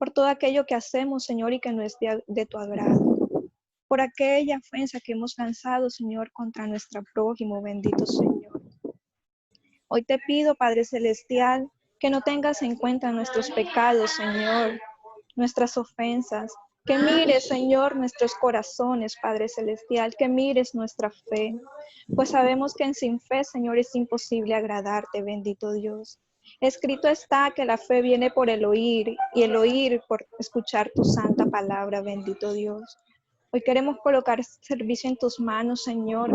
por todo aquello que hacemos, Señor, y que no es de tu agrado, por aquella ofensa que hemos lanzado, Señor, contra nuestro prójimo, bendito Señor. Hoy te pido, Padre Celestial, que no tengas en cuenta nuestros pecados, Señor, nuestras ofensas, que mires, Señor, nuestros corazones, Padre Celestial, que mires nuestra fe, pues sabemos que sin fe, Señor, es imposible agradarte, bendito Dios. Escrito está que la fe viene por el oír, y el oír por escuchar tu santa palabra, bendito Dios. Hoy queremos colocar servicio en tus manos, Señor,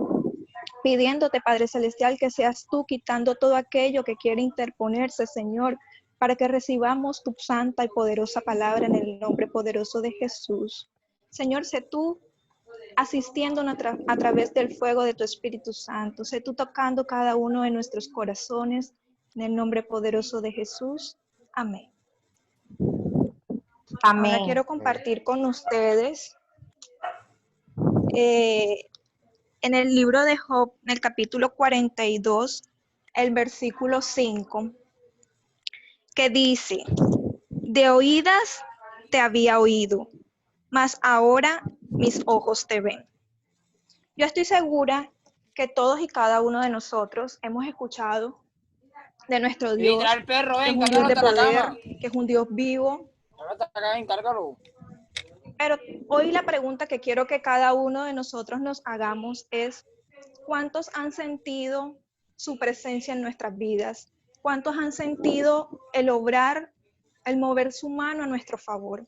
pidiéndote, Padre Celestial, que seas tú quitando todo aquello que quiere interponerse, Señor, para que recibamos tu santa y poderosa palabra en el nombre poderoso de Jesús. Señor, sé tú asistiéndonos a través del fuego de tu Espíritu Santo. Sé tú tocando cada uno de nuestros corazones en el nombre poderoso de Jesús. Amén. Amén. Ahora quiero compartir con ustedes en el libro de Job, en el capítulo 42, el versículo 5, que dice: de oídas te había oído, mas ahora mis ojos te ven. Yo estoy segura que todos y cada uno de nosotros hemos escuchado de nuestro Dios, que es un Dios de poder, que es un Dios vivo. Pero hoy la pregunta que quiero que cada uno de nosotros nos hagamos es: ¿cuántos han sentido su presencia en nuestras vidas? ¿Cuántos han sentido el obrar, el mover su mano a nuestro favor?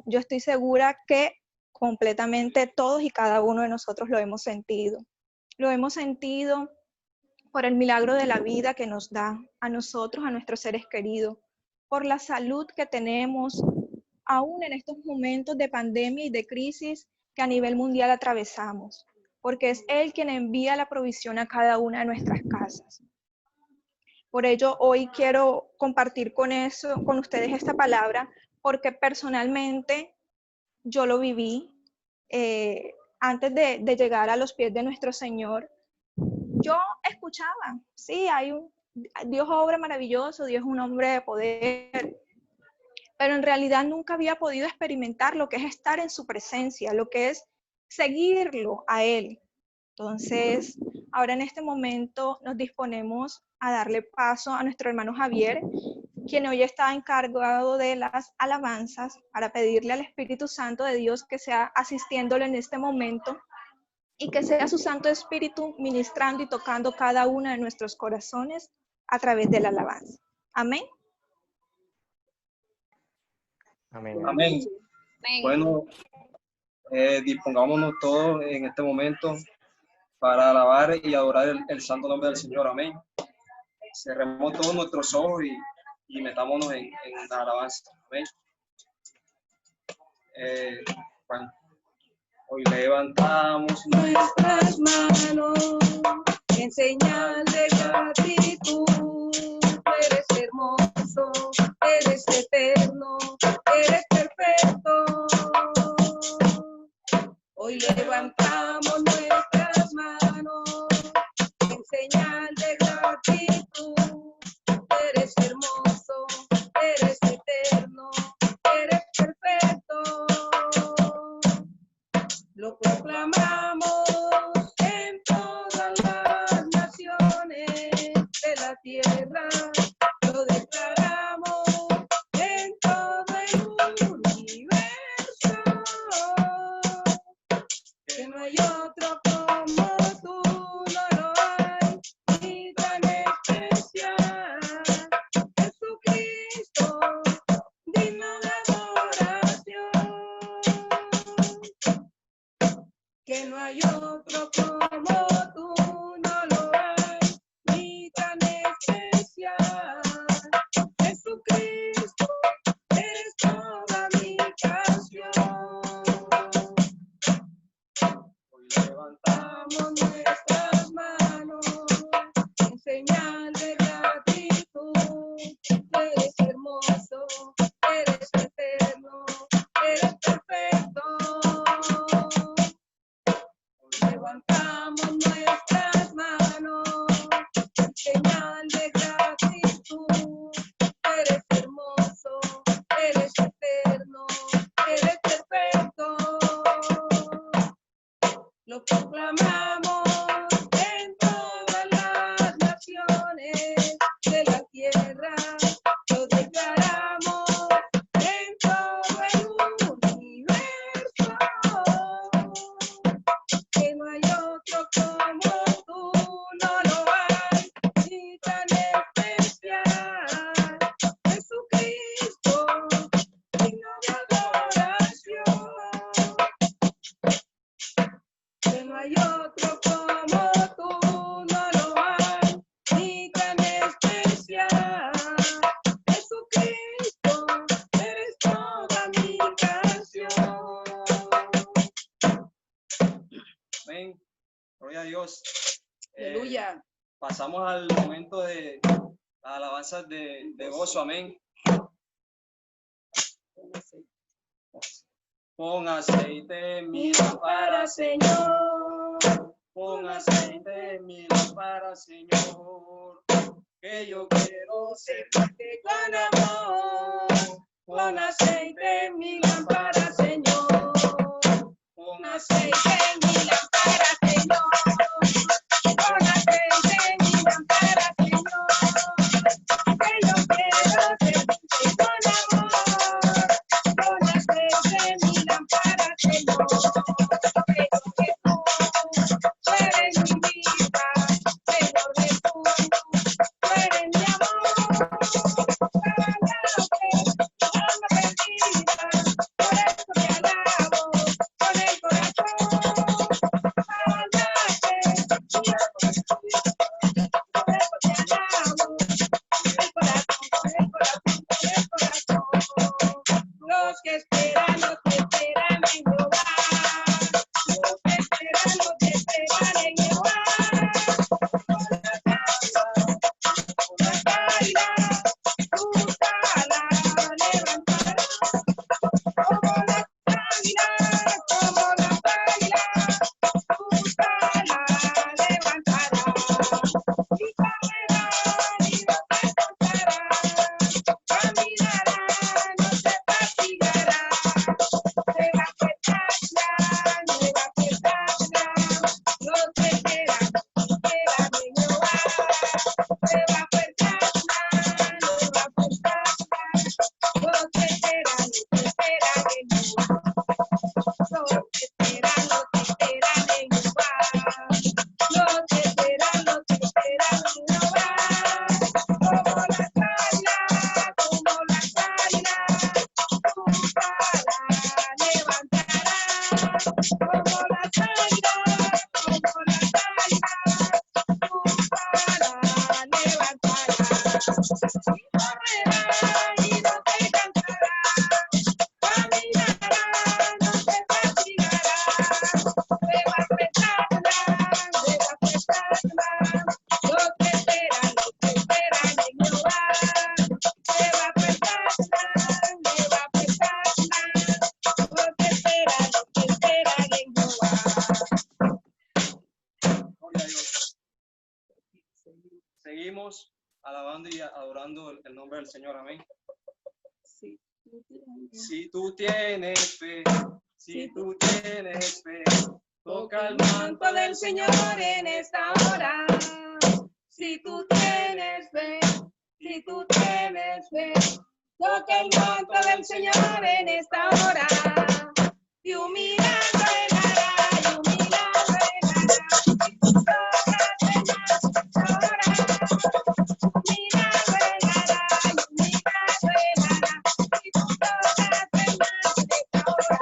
Yo estoy segura que completamente todos y cada uno de nosotros lo hemos sentido. Lo hemos sentido por el milagro de la vida que nos da a nosotros, a nuestros seres queridos, por la salud que tenemos, aún en estos momentos de pandemia y de crisis que a nivel mundial atravesamos, porque es Él quien envía la provisión a cada una de nuestras casas. Por ello, hoy quiero compartir con ustedes esta palabra, porque personalmente yo lo viví antes de llegar a los pies de nuestro Señor. Yo escuchaba, sí, Dios obra maravilloso, Dios es un hombre de poder, pero en realidad nunca había podido experimentar lo que es estar en su presencia, lo que es seguirlo a Él. Entonces, ahora en este momento nos disponemos a darle paso a nuestro hermano Javier, quien hoy está encargado de las alabanzas, para pedirle al Espíritu Santo de Dios que sea asistiéndolo en este momento y que sea su Santo Espíritu ministrando y tocando cada uno de nuestros corazones a través de la alabanza. Amén. Amén. Amén. Bueno, dispongámonos todos en este momento para alabar y adorar el santo nombre del Señor. Amén. Cerremos todos nuestros ojos y metámonos en la alabanza. Amén. Bueno, hoy levantamos nuestras manos en señal de gratitud. Eres hermoso, eres eterno, eres perfecto. Hoy levantamos nuestras manos en señal de gratitud. Eres hermoso, eres eterno, eres perfecto. Lo proclamamos en todas las naciones de la tierra. Lo declaramos Dios. Aleluya. Pasamos al momento de las alabanzas de gozo. Amén. Pon aceite en mi lámpara, Señor. Pon aceite en mi lámpara, Señor. Que yo quiero servirte con amor. Pon aceite en mi lámpara, Señor. Pon aceite en mi lámpara, Señor. Pon aceite en mi lámpara, Señor. Que yo quiero servirte con amor. Pon aceite en mi lámpara, Señor. Creo que tú eres mi vida, Señor Jesús. Tú eres mi amor. Alma perdida, por eso te alabo con el corazón. Alzate, Dios, por eso te alabo con el corazón, con el corazón, con el corazón. Los que esperan en Jehová. Los que esperan en Jehová. Con la caída, tus alas levantarás. Como las águilas, como las águilas, tus alas levantarás. Y correrán y no se cansarán, caminarán, no se fatigarán. Nueva que tendrán, los que esperan en Jehová. Nueva fuerza, nueva fuerza, los que esperan en Jehová. Los que esperan en Jehová. Los que esperan en Jehová. Como las águilas, tus alas levantarás. Como las águilas, tus alas levantarás. Y correrán y no se cansarán. Caminarán, no se fatigarán. Nueva fuerza tendrán, los que esperan en Jehová. Nueva fuerza tendrán, los que esperan en Jehová. Gloria a Dios. Seguimos alabando y adorando el nombre del Señor. Amén. Si tú tienes fe, toca el manto del Señor en esta hora. Si tú tienes fe, toca el manto del Señor en esta hora. Y un milagro Él hará, y un milagro Él hará. Si tú tocas el manto en esta hora. Un milagro Él hará, y un milagro Él hará. Si tú tocas el manto en esta hora.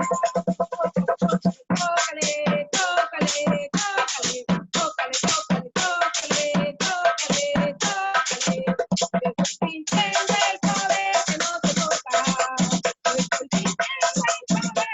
Tócale, tócale, tócale, tócale, tócale, tócale, tócale, tócale. Estoy sintiendo el poder que no se toca. Estoy sintiendo el poder.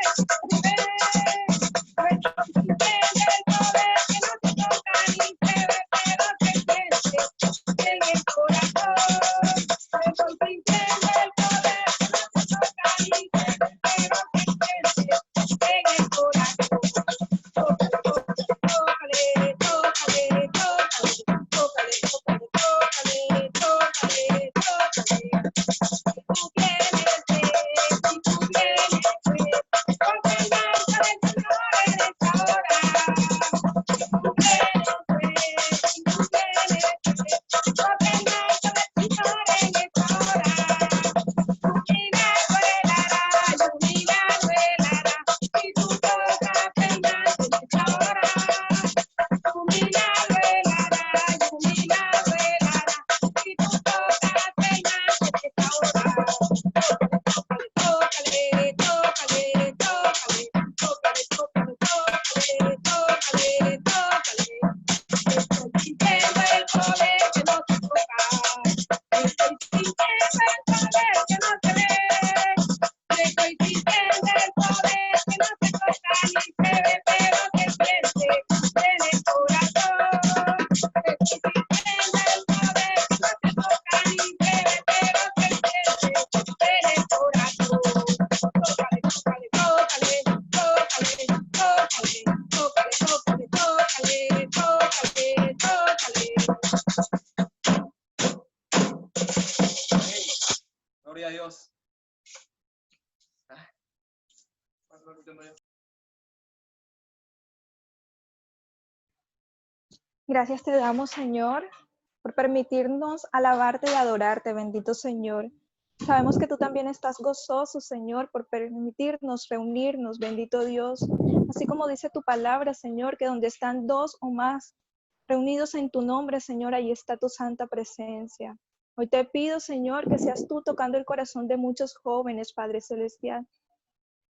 Dios. Gracias te damos, Señor, por permitirnos alabarte y adorarte, bendito Señor. Sabemos que tú también estás gozoso, Señor, por permitirnos reunirnos, bendito Dios. Así como dice tu palabra, Señor, que donde están dos o más reunidos en tu nombre, Señor, ahí está tu santa presencia. Hoy te pido, Señor, que seas tú tocando el corazón de muchos jóvenes, Padre Celestial.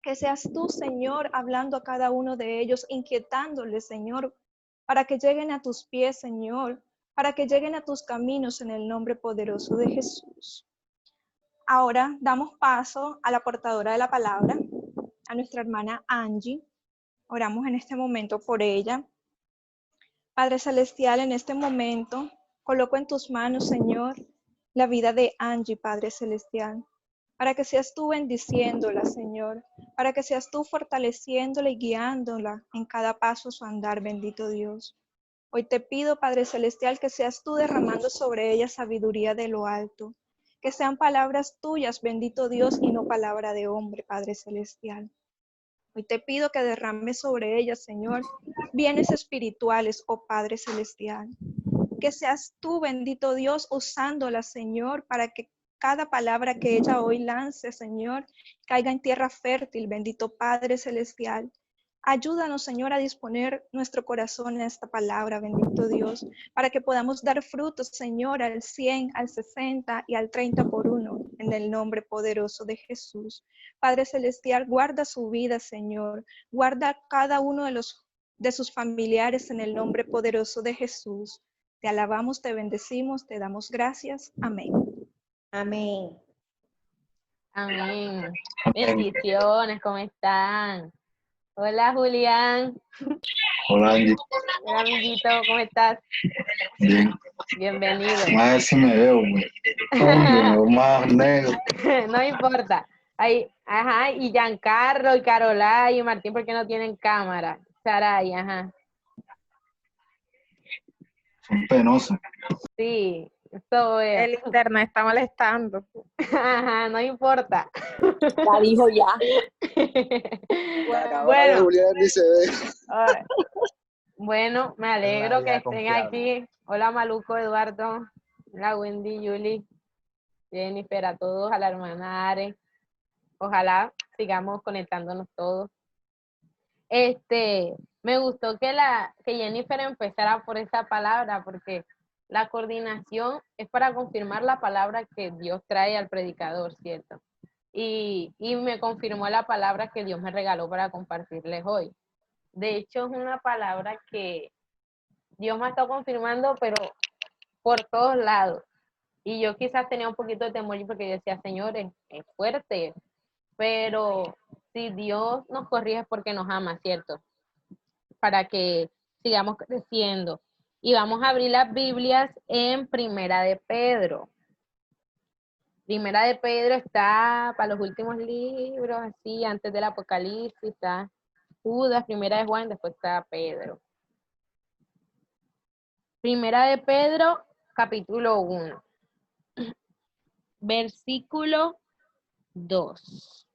Que seas tú, Señor, hablando a cada uno de ellos, inquietándoles, Señor, para que lleguen a tus pies, Señor, para que lleguen a tus caminos en el nombre poderoso de Jesús. Ahora damos paso a la portadora de la palabra, a nuestra hermana Angie. Oramos en este momento por ella. Padre Celestial, en este momento coloco en tus manos, Señor, la vida de Angie, Padre Celestial, para que seas tú bendiciéndola, Señor, para que seas tú fortaleciéndola y guiándola en cada paso su andar, bendito Dios. Hoy te pido, Padre Celestial, que seas tú derramando sobre ella sabiduría de lo alto, que sean palabras tuyas, bendito Dios, y no palabra de hombre, Padre Celestial. Hoy te pido que derrames sobre ella, Señor, bienes espirituales, oh Padre Celestial. Que seas tú, bendito Dios, usándola, Señor, para que cada palabra que ella hoy lance, Señor, caiga en tierra fértil, bendito Padre Celestial. Ayúdanos, Señor, a disponer nuestro corazón a esta palabra, bendito Dios, para que podamos dar frutos, Señor, al 100, al 60 y al 30 por uno, en el nombre poderoso de Jesús. Padre Celestial, guarda su vida, Señor. Guarda cada uno de sus familiares en el nombre poderoso de Jesús. Te alabamos, te bendecimos, te damos gracias. Amén. Amén. Amén. Bendiciones, ¿cómo están? Hola, Julián. Hola, Angie. Hola, amiguito, ¿cómo estás? Bien. Bienvenido. A ver si me veo, güey. Me veo más negro. No importa. Ahí, ajá, y Giancarlo, y Carola, y Martín, ¿por qué no tienen cámara? Saray, ajá. Son penosos. Sí, eso veo. El internet está molestando. Ajá, no importa. La dijo ya. Bueno, Julián ni se ve. bueno, me alegro que estén aquí. Hola, Maluco, Eduardo. Hola, Wendy, Julie, Jennifer, a todos, a la hermana Are. Ojalá sigamos conectándonos todos. Me gustó que Jennifer empezara por esa palabra, porque la coordinación es para confirmar la palabra que Dios trae al predicador, ¿cierto? Y me confirmó la palabra que Dios me regaló para compartirles hoy. De hecho, es una palabra que Dios me ha estado confirmando, pero por todos lados. Y yo quizás tenía un poquito de temor porque yo decía, señores, es fuerte, pero si Dios nos corrige es porque nos ama, ¿cierto? Para que sigamos creciendo. Y vamos a abrir las Biblias en Primera de Pedro. Primera de Pedro está para los últimos libros, así, antes del Apocalipsis, está Judas, Primera de Juan, después está Pedro. Primera de Pedro, capítulo 1. Versículo 2.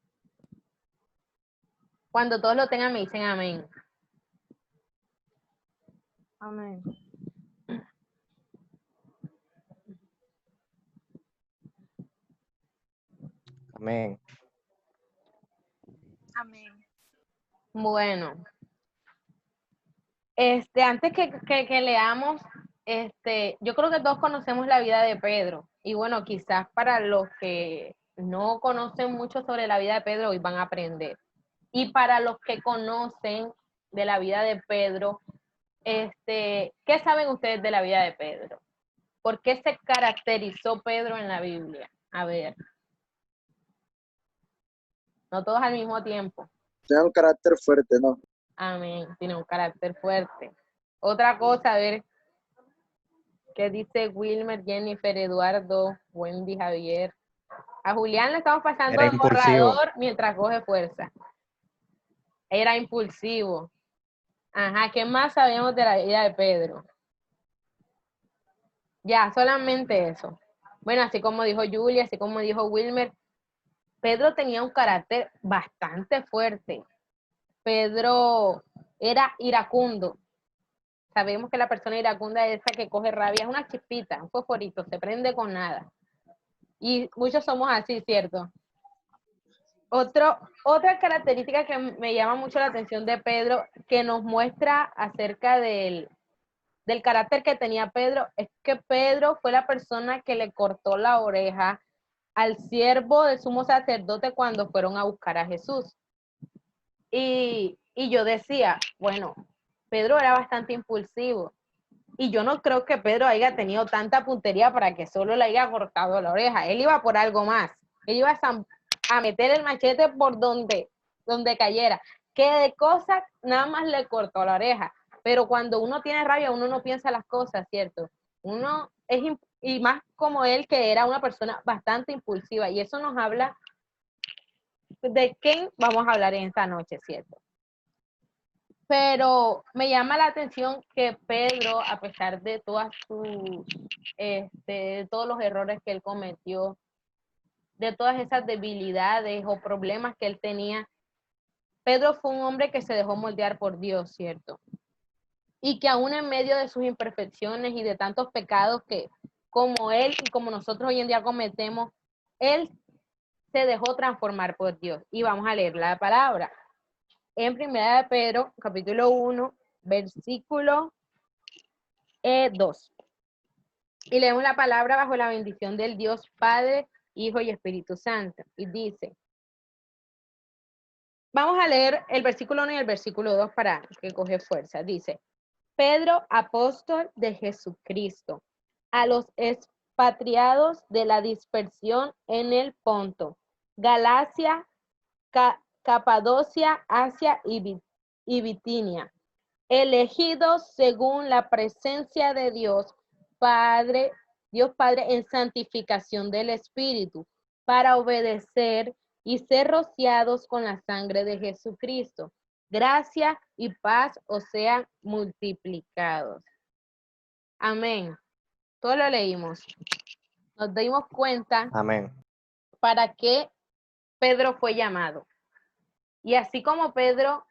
Cuando todos lo tengan me dicen amén. Amén. Amén. Amén. Bueno, antes que leamos, yo creo que todos conocemos la vida de Pedro. Y bueno, quizás para los que no conocen mucho sobre la vida de Pedro, hoy van a aprender. Y para los que conocen de la vida de Pedro, ¿qué saben ustedes de la vida de Pedro? ¿Por qué se caracterizó Pedro en la Biblia? A ver. No todos al mismo tiempo. Tiene un carácter fuerte, ¿no? Amén. Tiene un carácter fuerte. Otra cosa, a ver, ¿qué dice Wilmer, Jennifer, Eduardo, Wendy, Javier? A Julián le estamos pasando Era el impulsivo. borrador mientras coge fuerza. Era impulsivo. Ajá, ¿qué más sabemos de la vida de Pedro? Ya, solamente eso. Bueno, así como dijo Julia, así como dijo Wilmer, Pedro tenía un carácter bastante fuerte. Pedro era iracundo. Sabemos que la persona iracunda es esa que coge rabia, es una chispita, un fosforito, se prende con nada. Y muchos somos así, ¿cierto? Otra característica que me llama mucho la atención de Pedro, que nos muestra acerca del carácter que tenía Pedro, es que Pedro fue la persona que le cortó la oreja al siervo del sumo sacerdote cuando fueron a buscar a Jesús. Y yo decía, bueno, Pedro era bastante impulsivo. Y yo no creo que Pedro haya tenido tanta puntería para que solo le haya cortado la oreja. Él iba por algo más. Él iba a meter el machete por donde cayera. Que de cosas nada más le cortó la oreja. Pero cuando uno tiene rabia, uno no piensa las cosas, ¿cierto? Uno es, y más como él, que era una persona bastante impulsiva. Y eso nos habla de quién vamos a hablar en esta noche, ¿cierto? Pero me llama la atención que Pedro, a pesar de todas de todos los errores que él cometió, de todas esas debilidades o problemas que él tenía, Pedro fue un hombre que se dejó moldear por Dios, ¿cierto? Y que aún en medio de sus imperfecciones y de tantos pecados que como él y como nosotros hoy en día cometemos, él se dejó transformar por Dios. Y vamos a leer la palabra. En 1 de Pedro, capítulo 1, versículo 2. Y leemos la palabra bajo la bendición del Dios Padre, Hijo y Espíritu Santo. Y dice, vamos a leer el versículo 1 y el versículo 2 para que coge fuerza. Dice, Pedro, apóstol de Jesucristo, a los expatriados de la dispersión en el Ponto, Galacia, Capadocia, Asia y Bitinia, elegidos según la presencia de Dios Padre en santificación del Espíritu, para obedecer y ser rociados con la sangre de Jesucristo. Gracia y paz os sean multiplicados. Amén. Todo lo leímos. Nos dimos cuenta Amén. para qué Pedro fue llamado. Y así como Pedro,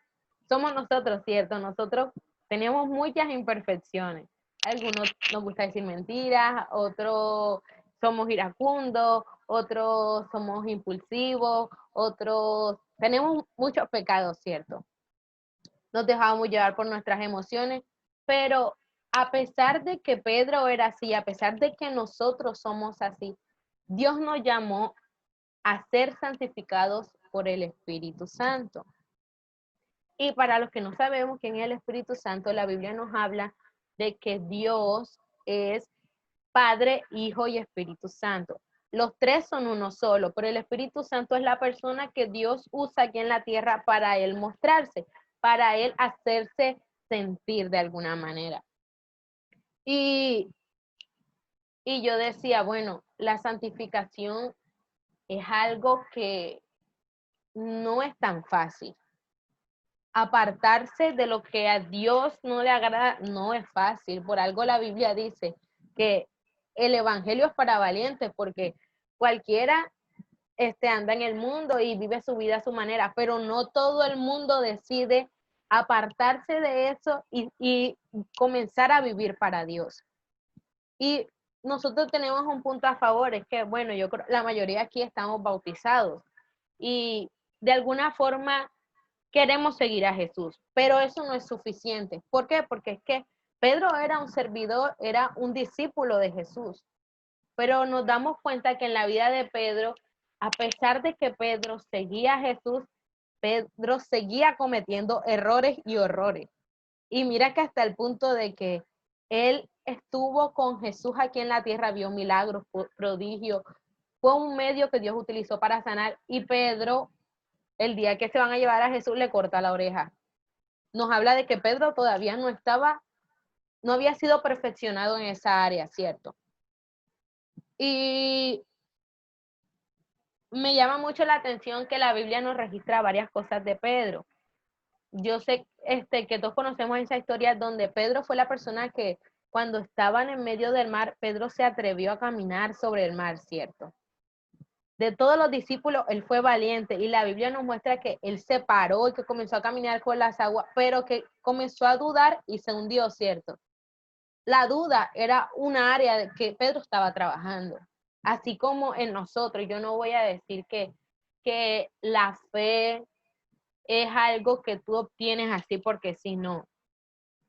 somos nosotros, ¿cierto? Nosotros tenemos muchas imperfecciones. Algunos nos gusta decir mentiras, otros somos iracundos, otros somos impulsivos, otros tenemos muchos pecados, ¿cierto? Nos dejamos llevar por nuestras emociones, pero a pesar de que Pedro era así, a pesar de que nosotros somos así, Dios nos llamó a ser santificados por el Espíritu Santo. Y para los que no sabemos quién es el Espíritu Santo, la Biblia nos habla de que Dios es Padre, Hijo y Espíritu Santo. Los tres son uno solo, pero el Espíritu Santo es la persona que Dios usa aquí en la tierra para Él mostrarse, para Él hacerse sentir de alguna manera. Y yo decía, bueno, la santificación es algo que no es tan fácil. Apartarse de lo que a Dios no le agrada no es fácil. Por algo la Biblia dice que el evangelio es para valientes, porque cualquiera anda en el mundo y vive su vida a su manera, pero no todo el mundo decide apartarse de eso y comenzar a vivir para Dios. Y nosotros tenemos un punto a favor, es que, bueno, yo creo la mayoría aquí estamos bautizados y de alguna forma queremos seguir a Jesús, pero eso no es suficiente. ¿Por qué? Porque es que Pedro era un servidor, era un discípulo de Jesús, pero nos damos cuenta que en la vida de Pedro, a pesar de que Pedro seguía a Jesús, Pedro seguía cometiendo errores y horrores. Y mira que hasta el punto de que él estuvo con Jesús aquí en la tierra, vio milagros, prodigios, fue un medio que Dios utilizó para sanar, y Pedro, el día que se van a llevar a Jesús, le corta la oreja. Nos habla de que Pedro todavía no había sido perfeccionado en esa área, ¿cierto? Y me llama mucho la atención que la Biblia nos registra varias cosas de Pedro. Yo sé que todos conocemos esa historia donde Pedro fue la persona que cuando estaban en medio del mar, Pedro se atrevió a caminar sobre el mar, ¿cierto? de todos los discípulos, él fue valiente. Y la Biblia nos muestra que él se paró y que comenzó a caminar por las aguas, pero que comenzó a dudar y se hundió, ¿cierto? La duda era una área que Pedro estaba trabajando. Así como en nosotros, yo no voy a decir que la fe es algo que tú obtienes así porque si no.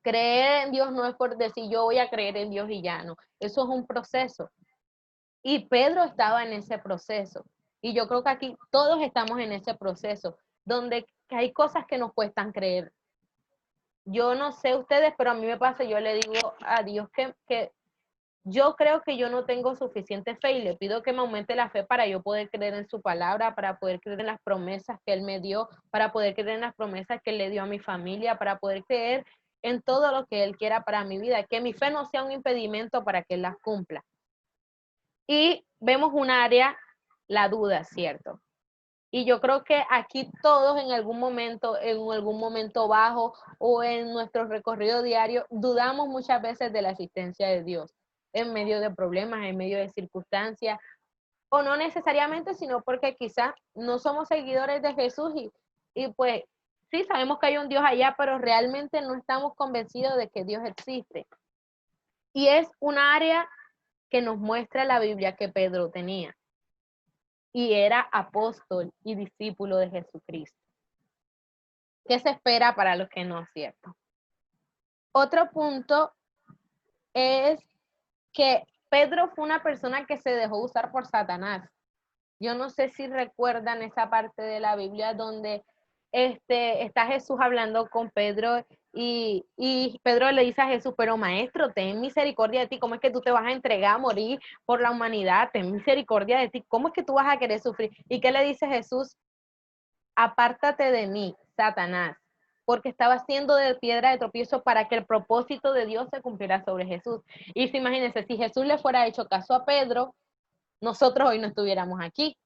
Creer en Dios no es por decir yo voy a creer en Dios y ya no. Eso es un proceso. Y Pedro estaba en ese proceso. Y yo creo que aquí todos estamos en ese proceso, donde hay cosas que nos cuestan creer. Yo no sé ustedes, pero a mí me pasa, yo le digo a Dios que yo creo que yo no tengo suficiente fe y le pido que me aumente la fe para yo poder creer en su palabra, para poder creer en las promesas que Él me dio, para poder creer en las promesas que Él le dio a mi familia, para poder creer en todo lo que Él quiera para mi vida, que mi fe no sea un impedimento para que Él las cumpla. Y vemos un área, la duda, ¿cierto? Y yo creo que aquí todos en algún momento bajo o en nuestro recorrido diario, dudamos muchas veces de la existencia de Dios en medio de problemas, en medio de circunstancias, o no necesariamente, sino porque quizás no somos seguidores de Jesús y pues sí, sabemos que hay un Dios allá, pero realmente no estamos convencidos de que Dios existe. Y es un área que nos muestra la Biblia que Pedro tenía. Y era apóstol y discípulo de Jesucristo. ¿Qué se espera para los que no es cierto? Otro punto es que Pedro fue una persona que se dejó usar por Satanás. Yo no sé si recuerdan esa parte de la Biblia donde está Jesús hablando con Pedro y Pedro le dice a Jesús, pero maestro, ten misericordia de ti, ¿cómo es que tú te vas a entregar a morir por la humanidad? Ten misericordia de ti, ¿cómo es que tú vas a querer sufrir? ¿Y qué le dice Jesús? Apártate de mí, Satanás, porque estaba haciendo de piedra de tropiezo para que el propósito de Dios se cumpliera sobre Jesús. Y imagínense, si Jesús le fuera hecho caso a Pedro, nosotros hoy no estuviéramos aquí.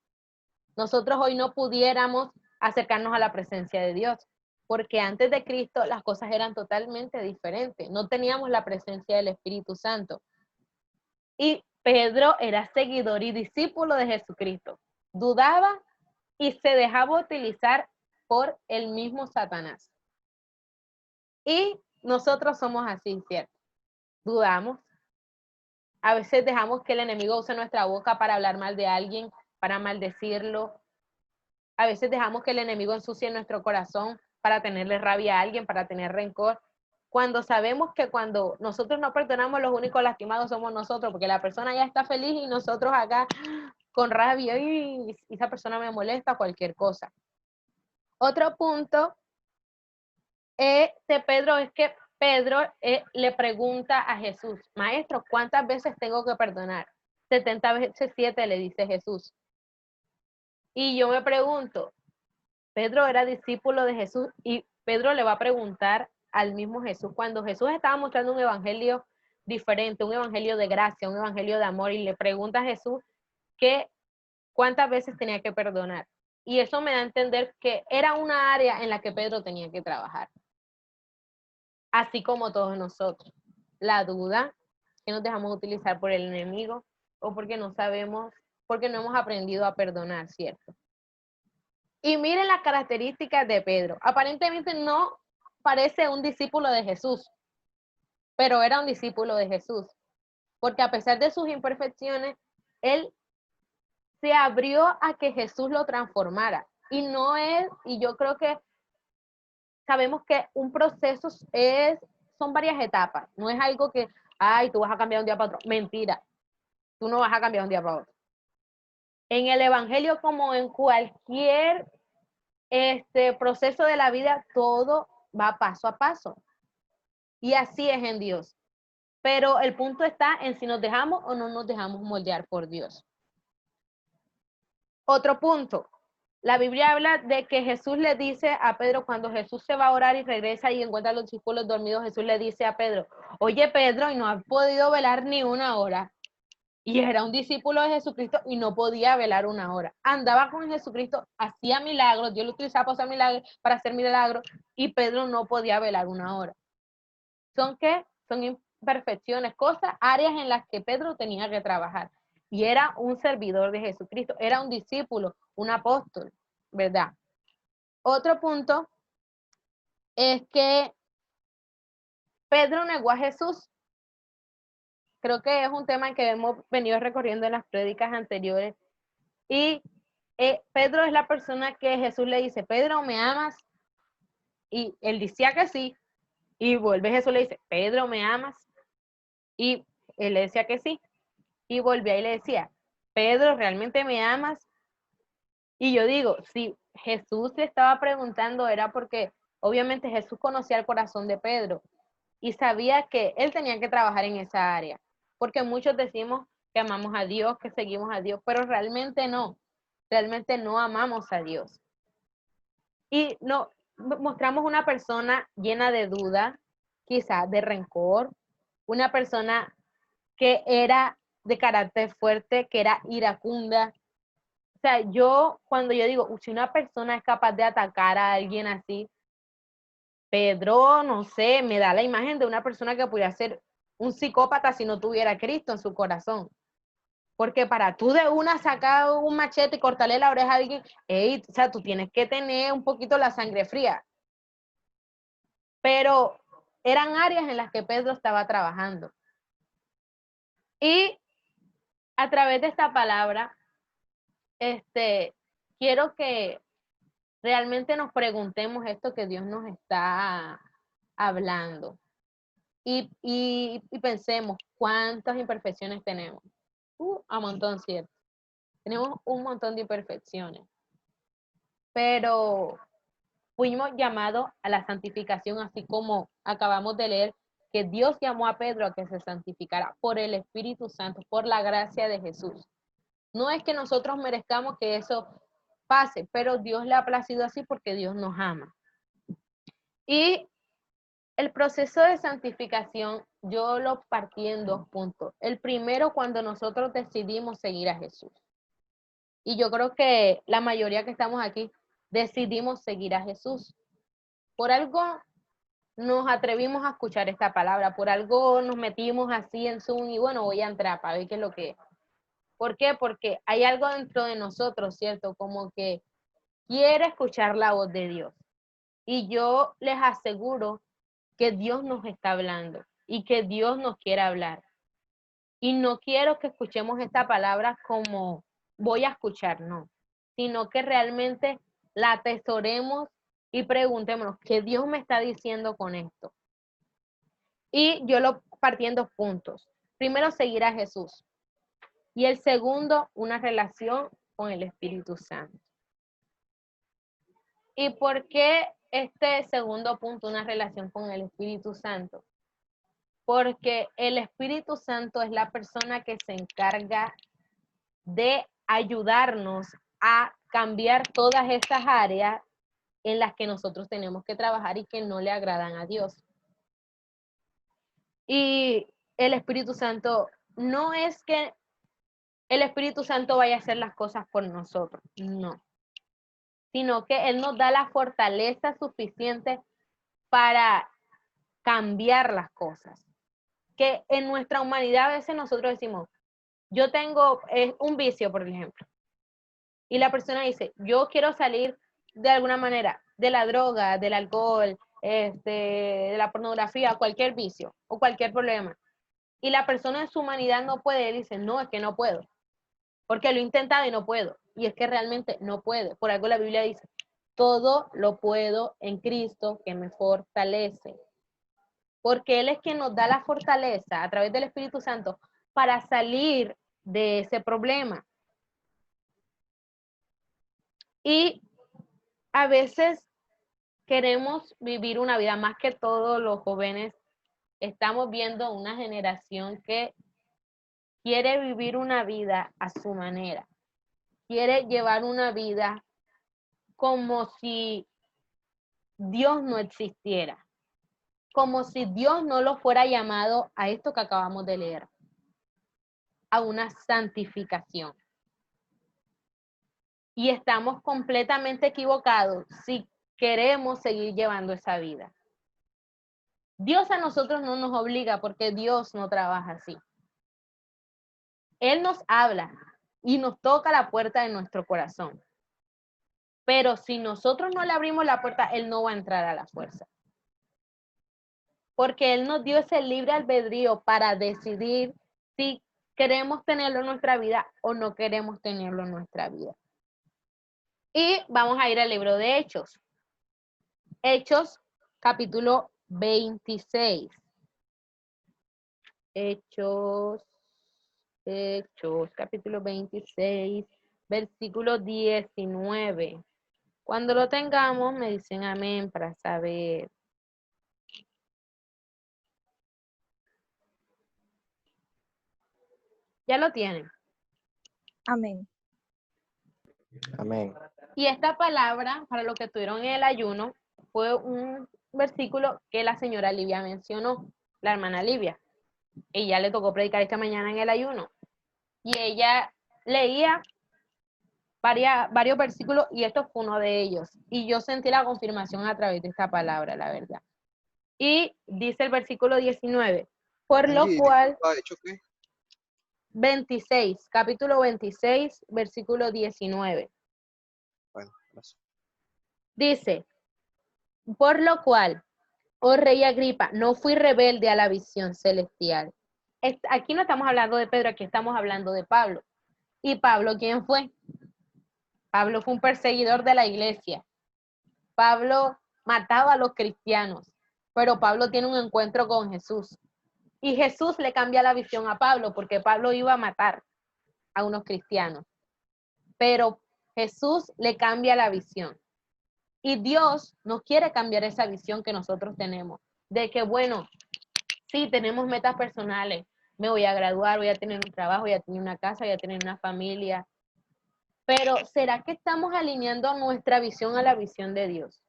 Nosotros hoy no pudiéramos acercarnos a la presencia de Dios, porque antes de Cristo las cosas eran totalmente diferentes. No teníamos la presencia del Espíritu Santo. Y Pedro era seguidor y discípulo de Jesucristo. Dudaba y se dejaba utilizar por el mismo Satanás. Y nosotros somos así, ¿cierto? Dudamos. A veces dejamos que el enemigo use nuestra boca para hablar mal de alguien, para maldecirlo. A veces dejamos que el enemigo ensucie nuestro corazón para tenerle rabia a alguien, para tener rencor. Cuando sabemos que cuando nosotros no perdonamos, los únicos lastimados somos nosotros, porque la persona ya está feliz y nosotros acá con rabia y esa persona me molesta, cualquier cosa. Otro punto de Pedro es que Pedro le pregunta a Jesús, maestro, ¿cuántas veces tengo que perdonar? 70 veces 7 le dice Jesús. Y yo me pregunto, Pedro era discípulo de Jesús y Pedro le va a preguntar al mismo Jesús cuando Jesús estaba mostrando un evangelio diferente, un evangelio de gracia, un evangelio de amor y le pregunta a Jesús que cuántas veces tenía que perdonar. Y eso me da a entender que era una área en la que Pedro tenía que trabajar. Así como todos nosotros. La duda, que nos dejamos utilizar por el enemigo o porque no sabemos, porque no hemos aprendido a perdonar, ¿cierto? Y miren las características de Pedro. Aparentemente no parece un discípulo de Jesús, pero era un discípulo de Jesús. Porque a pesar de sus imperfecciones, él se abrió a que Jesús lo transformara. Y yo creo que sabemos que un proceso son varias etapas. No es algo que, ay, tú vas a cambiar un día para otro. Mentira. Tú no vas a cambiar un día para otro. En el evangelio, como en cualquier proceso de la vida, todo va paso a paso. Y así es en Dios. Pero el punto está en si nos dejamos o no nos dejamos moldear por Dios. Otro punto. La Biblia habla de que Jesús le dice a Pedro, cuando Jesús se va a orar y regresa y encuentra a los discípulos dormidos, Jesús le dice a Pedro, oye Pedro, y no has podido velar ni una hora. Y era un discípulo de Jesucristo y no podía velar una hora. Andaba con Jesucristo, hacía milagros, Dios lo utilizaba para hacer milagros y Pedro no podía velar una hora. ¿Son qué? Son imperfecciones, cosas, áreas en las que Pedro tenía que trabajar. y era un servidor de Jesucristo, era un discípulo, un apóstol, ¿verdad? Otro punto es que Pedro negó a Jesús. Creo que es un tema que hemos venido recorriendo en las prédicas anteriores. Y Pedro es la persona que Jesús le dice, Pedro, ¿me amas? Y él decía que sí. Y vuelve Jesús le dice, Pedro, ¿me amas? Y él le decía que sí. Y volvía y le decía, Pedro, ¿realmente me amas? Y yo digo, si Jesús le estaba preguntando era porque obviamente Jesús conocía el corazón de Pedro y sabía que él tenía que trabajar en esa área. Porque muchos decimos que amamos a Dios, que seguimos a Dios, pero realmente no amamos a Dios. Y no mostramos una persona llena de duda, quizás de rencor, una persona que era de carácter fuerte, que era iracunda. O sea, cuando yo digo, si una persona es capaz de atacar a alguien así, Pedro, no sé, me da la imagen de una persona que pudiera ser un psicópata si no tuviera a Cristo en su corazón. Porque para tú de una sacar un machete y cortarle la oreja a alguien, o sea, tú tienes que tener un poquito la sangre fría. Pero eran áreas en las que Pedro estaba trabajando. Y a través de esta palabra, quiero que realmente nos preguntemos esto que Dios nos está hablando. Y pensemos cuántas imperfecciones tenemos. A montón, ¿cierto? Tenemos un montón de imperfecciones. Pero fuimos llamados a la santificación, así como acabamos de leer que Dios llamó a Pedro a que se santificara por el Espíritu Santo, por la gracia de Jesús. No es que nosotros merezcamos que eso pase, pero Dios le ha placido así porque Dios nos ama. Y el proceso de santificación, yo lo partí en 2 puntos. El primero, cuando nosotros decidimos seguir a Jesús. Y yo creo que la mayoría que estamos aquí decidimos seguir a Jesús. Por algo nos atrevimos a escuchar esta palabra, por algo nos metimos así en Zoom y bueno, voy a entrar para ver qué es lo que es. ¿Por qué? Porque hay algo dentro de nosotros, ¿cierto? Como que quiere escuchar la voz de Dios. Y yo les aseguro que Dios nos está hablando y que Dios nos quiere hablar. Y no quiero que escuchemos esta palabra como voy a escuchar, no, sino que realmente la atesoremos y preguntémonos, ¿qué Dios me está diciendo con esto? Y yo lo partí en 2 puntos. Primero, seguir a Jesús. Y el segundo, una relación con el Espíritu Santo. ¿Y por qué este segundo punto, una relación con el Espíritu Santo? Porque el Espíritu Santo es la persona que se encarga de ayudarnos a cambiar todas estas áreas en las que nosotros tenemos que trabajar y que no le agradan a Dios. Y el Espíritu Santo, no es que el Espíritu Santo vaya a hacer las cosas por nosotros, no, sino que Él nos da la fortaleza suficiente para cambiar las cosas. Que en nuestra humanidad a veces nosotros decimos, yo tengo un vicio, por ejemplo, y la persona dice, yo quiero salir de alguna manera de la droga, del alcohol, de la pornografía, cualquier vicio o cualquier problema. Y la persona en su humanidad no puede, él dice, no, es que no puedo, porque lo he intentado y no puedo. Y es que realmente no puede. Por algo la Biblia dice, todo lo puedo en Cristo que me fortalece. Porque Él es quien nos da la fortaleza a través del Espíritu Santo para salir de ese problema. Y a veces queremos vivir una vida, más que todos los jóvenes, estamos viendo una generación que quiere vivir una vida a su manera, quiere llevar una vida como si Dios no existiera, como si Dios no lo fuera llamado a esto que acabamos de leer, a una santificación. Y estamos completamente equivocados si queremos seguir llevando esa vida. Dios a nosotros no nos obliga porque Dios no trabaja así. Él nos habla y nos toca la puerta de nuestro corazón. Pero si nosotros no le abrimos la puerta, Él no va a entrar a la fuerza. Porque Él nos dio ese libre albedrío para decidir si queremos tenerlo en nuestra vida o no queremos tenerlo en nuestra vida. Y vamos a ir al libro de Hechos. Hechos, capítulo 26. Hechos, capítulo 26, versículo 19. Cuando lo tengamos, me dicen amén para saber. Ya lo tienen. Amén. Amén. Y esta palabra, para los que estuvieron en el ayuno, fue un versículo que la señora Livia mencionó, la hermana Livia. Ella le tocó predicar esta mañana en el ayuno. Y ella leía varios versículos y esto fue uno de ellos. Y yo sentí la confirmación a través de esta palabra, la verdad. Y dice el versículo 19, por lo cual, 26, capítulo 26, versículo 19. Bueno, gracias. Dice, por lo cual, oh rey Agripa, no fui rebelde a la visión celestial. Aquí no estamos hablando de Pedro, aquí estamos hablando de Pablo. ¿Y Pablo quién fue? Pablo fue un perseguidor de la iglesia. Pablo mataba a los cristianos, pero Pablo tiene un encuentro con Jesús. Y Jesús le cambia la visión a Pablo, porque Pablo iba a matar a unos cristianos. Pero Jesús le cambia la visión. Y Dios nos quiere cambiar esa visión que nosotros tenemos, de que, bueno, sí, tenemos metas personales. Me voy a graduar, voy a tener un trabajo, voy a tener una casa, voy a tener una familia. Pero ¿será que estamos alineando nuestra visión a la visión de Dios?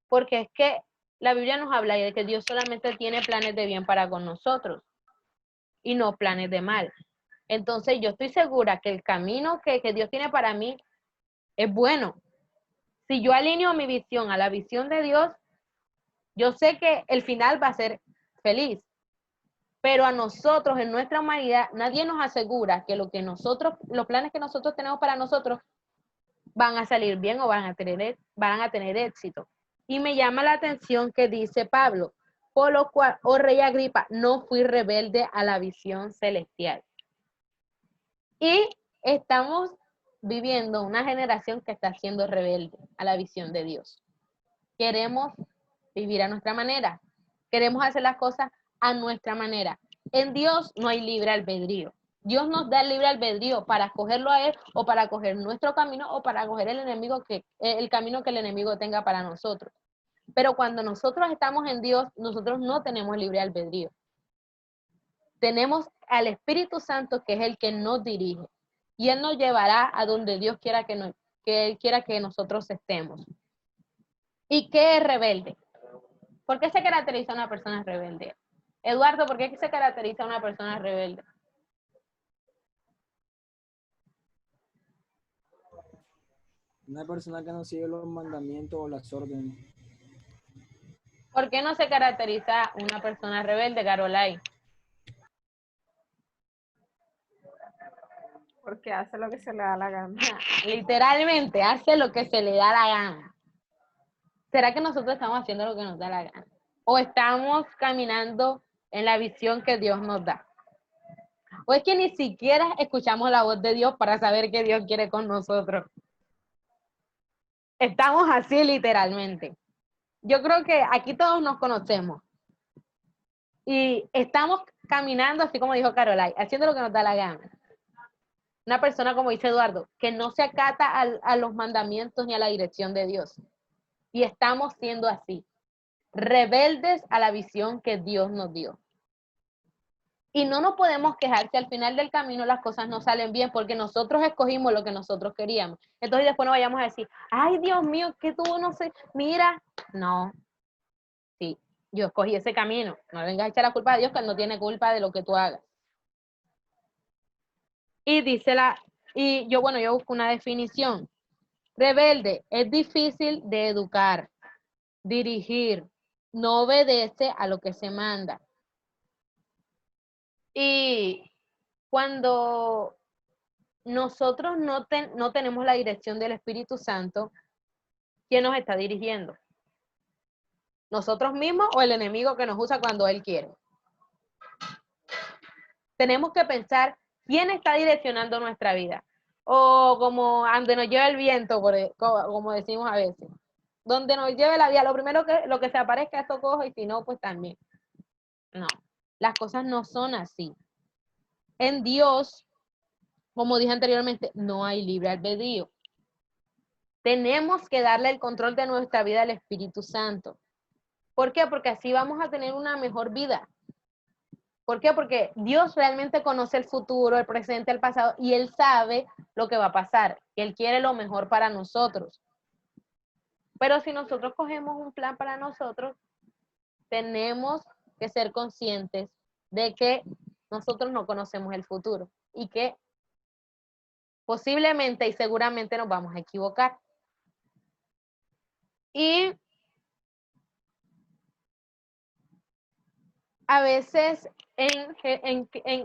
Porque es que la Biblia nos habla de que Dios solamente tiene planes de bien para con nosotros y no planes de mal. Entonces yo estoy segura que el camino que Dios tiene para mí es bueno. Si yo alineo mi visión a la visión de Dios, yo sé que el final va a ser feliz. Pero a nosotros, en nuestra humanidad, nadie nos asegura que los planes que nosotros tenemos para nosotros van a salir bien o van a tener éxito. Y me llama la atención que dice Pablo, por lo cual, oh rey Agripa, no fui rebelde a la visión celestial. Y estamos viviendo una generación que está siendo rebelde a la visión de Dios. Queremos vivir a nuestra manera. Queremos hacer las cosas a nuestra manera. En Dios no hay libre albedrío. Dios nos da el libre albedrío para escogerlo a Él o para coger nuestro camino o para coger el camino que el enemigo tenga para nosotros. Pero cuando nosotros estamos en Dios, nosotros no tenemos libre albedrío. Tenemos al Espíritu Santo, que es el que nos dirige. Y Él nos llevará a donde Dios quiera que Él quiera que nosotros estemos. ¿Y qué es rebelde? ¿Por qué se caracteriza una persona rebelde? Eduardo, ¿por qué se caracteriza una persona rebelde? Una persona que no sigue los mandamientos o las órdenes. ¿Por qué no se caracteriza una persona rebelde, Carolai? Porque hace lo que se le da la gana. Literalmente, hace lo que se le da la gana. ¿Será que nosotros estamos haciendo lo que nos da la gana? ¿O estamos caminando en la visión que Dios nos da? ¿O es que ni siquiera escuchamos la voz de Dios para saber qué Dios quiere con nosotros? Estamos así literalmente. Yo creo que aquí todos nos conocemos. Y estamos caminando, así como dijo Carolai, haciendo lo que nos da la gana. Una persona, como dice Eduardo, que no se acata a los mandamientos ni a la dirección de Dios. Y estamos siendo así, rebeldes a la visión que Dios nos dio. Y no nos podemos quejar si al final del camino las cosas no salen bien, porque nosotros escogimos lo que nosotros queríamos. Entonces después no vayamos a decir, ay, Dios mío, que tú no sé, mira. No, sí, yo escogí ese camino. No vengas a echar la culpa a Dios, que Él no tiene culpa de lo que tú hagas. Y yo busco una definición. Rebelde es difícil de educar, dirigir, no obedece a lo que se manda. Y cuando nosotros no tenemos la dirección del Espíritu Santo, ¿quién nos está dirigiendo? ¿Nosotros mismos o el enemigo que nos usa cuando él quiere? Tenemos que pensar quién está direccionando nuestra vida. O como donde nos lleva el viento, como decimos a veces. Donde nos lleve la vida, lo primero lo que se aparezca, esto cojo, y si no, pues también. No, las cosas no son así. En Dios, como dije anteriormente, no hay libre albedrío. Tenemos que darle el control de nuestra vida al Espíritu Santo. ¿Por qué? Porque así vamos a tener una mejor vida. ¿Por qué? Porque Dios realmente conoce el futuro, el presente, el pasado, y Él sabe lo que va a pasar. Él quiere lo mejor para nosotros. Pero si nosotros cogemos un plan para nosotros, tenemos que ser conscientes de que nosotros no conocemos el futuro y que posiblemente y seguramente nos vamos a equivocar. Y a veces,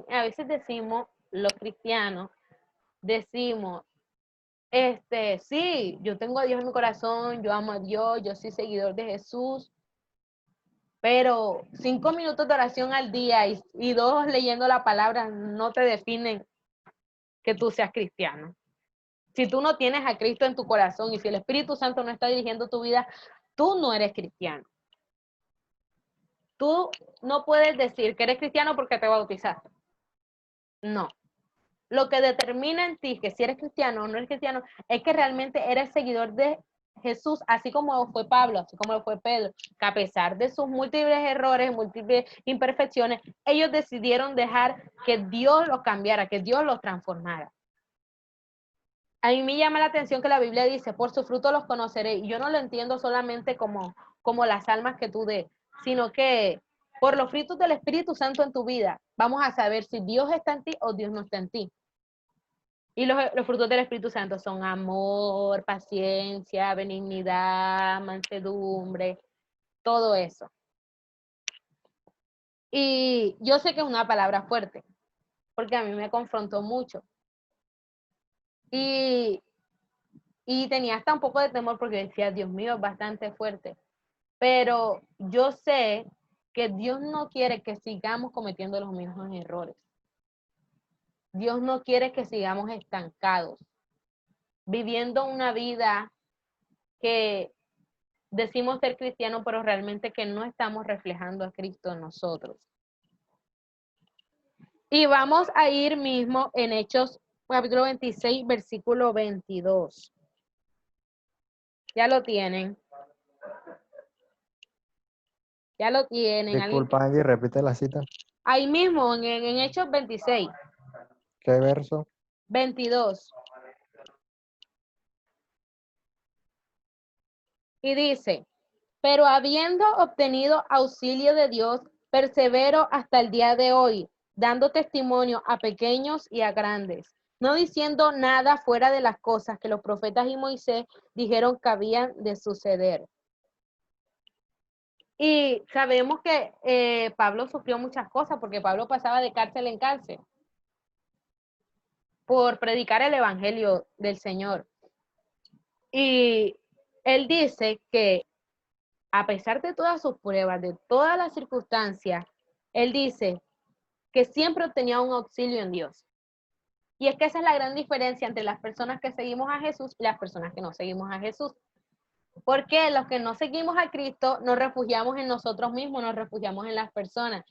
a veces decimos, los cristianos, decimos, sí, yo tengo a Dios en mi corazón, yo amo a Dios, yo soy seguidor de Jesús, pero 5 minutos de oración al día y 2 leyendo la palabra no te definen que tú seas cristiano. Si tú no tienes a Cristo en tu corazón y si el Espíritu Santo no está dirigiendo tu vida, tú no eres cristiano. Tú no puedes decir que eres cristiano porque te bautizaste. No. Lo que determina en ti que si eres cristiano o no eres cristiano es que realmente eres seguidor de Jesús, así como lo fue Pablo, así como lo fue Pedro, que a pesar de sus múltiples errores, múltiples imperfecciones, ellos decidieron dejar que Dios los cambiara, que Dios los transformara. A mí me llama la atención que la Biblia dice, por su fruto los conoceré, y yo no lo entiendo solamente como las almas que tú des, sino que por los frutos del Espíritu Santo en tu vida, vamos a saber si Dios está en ti o Dios no está en ti. Y los frutos del Espíritu Santo son amor, paciencia, benignidad, mansedumbre, todo eso. Y yo sé que es una palabra fuerte, porque a mí me confrontó mucho. Y tenía hasta un poco de temor porque decía, Dios mío, es bastante fuerte. Pero yo sé que Dios no quiere que sigamos cometiendo los mismos errores. Dios no quiere que sigamos estancados, viviendo una vida que decimos ser cristianos, pero realmente que no estamos reflejando a Cristo en nosotros. Y vamos a ir mismo en Hechos, capítulo 26, versículo 22. Ya lo tienen. Ya lo tienen. Disculpa, Angie, repite la cita. Ahí mismo, en Hechos 26. ¿Qué verso? 22. Y dice, pero habiendo obtenido auxilio de Dios, persevero hasta el día de hoy, dando testimonio a pequeños y a grandes, no diciendo nada fuera de las cosas que los profetas y Moisés dijeron que habían de suceder. Y sabemos que Pablo sufrió muchas cosas porque Pablo pasaba de cárcel en cárcel por predicar el evangelio del Señor. Y él dice que a pesar de todas sus pruebas, de todas las circunstancias, él dice que siempre obtenía un auxilio en Dios. Y es que esa es la gran diferencia entre las personas que seguimos a Jesús y las personas que no seguimos a Jesús. Porque los que no seguimos a Cristo nos refugiamos en nosotros mismos, nos refugiamos en las personas.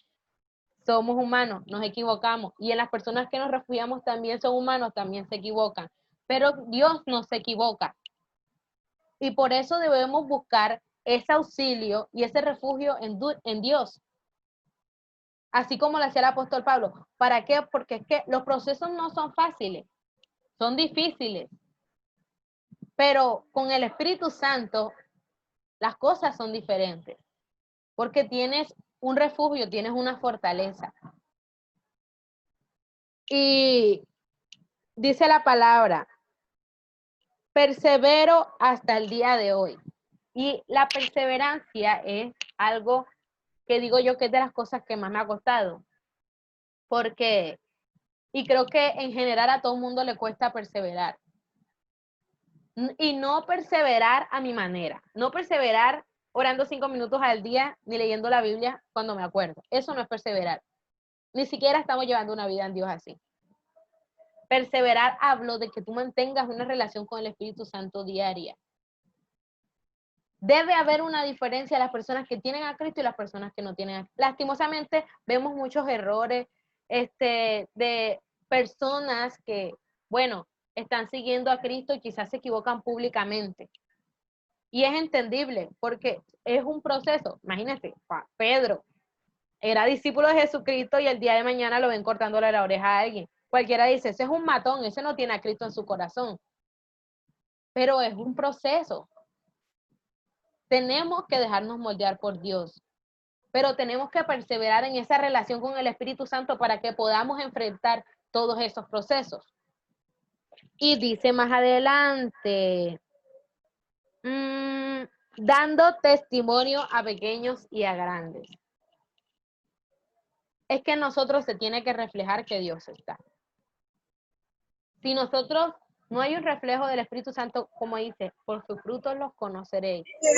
Somos humanos, nos equivocamos. Y en las personas que nos refugiamos también son humanos, también se equivocan. Pero Dios no se equivoca. Y por eso debemos buscar ese auxilio y ese refugio en Dios. Así como lo hacía el apóstol Pablo. ¿Para qué? Porque es que los procesos no son fáciles, son difíciles. Pero con el Espíritu Santo, las cosas son diferentes. Porque tienes un refugio, tienes una fortaleza. Y dice la palabra, persevero hasta el día de hoy. Y la perseverancia es algo que digo yo que es de las cosas que más me ha costado. Porque Y creo que en general a todo el mundo le cuesta perseverar. Y no perseverar a mi manera. No perseverar orando 5 minutos al día ni leyendo la Biblia cuando me acuerdo. Eso no es perseverar. Ni siquiera estamos llevando una vida en Dios así. Perseverar hablo de que tú mantengas una relación con el Espíritu Santo diaria. Debe haber una diferencia en las personas que tienen a Cristo y las personas que no tienen a Cristo. Lastimosamente vemos muchos errores de personas que, bueno, están siguiendo a Cristo y quizás se equivocan públicamente. Y es entendible porque es un proceso. Imagínense, Pedro era discípulo de Jesucristo y el día de mañana lo ven cortándole la oreja a alguien. Cualquiera dice, ese es un matón, ese no tiene a Cristo en su corazón. Pero es un proceso. Tenemos que dejarnos moldear por Dios, pero tenemos que perseverar en esa relación con el Espíritu Santo para que podamos enfrentar todos esos procesos. Y dice más adelante, dando testimonio a pequeños y a grandes. Es que en nosotros se tiene que reflejar que Dios está. Si nosotros no hay un reflejo del Espíritu Santo, como dice, por sus frutos los conoceréis. Me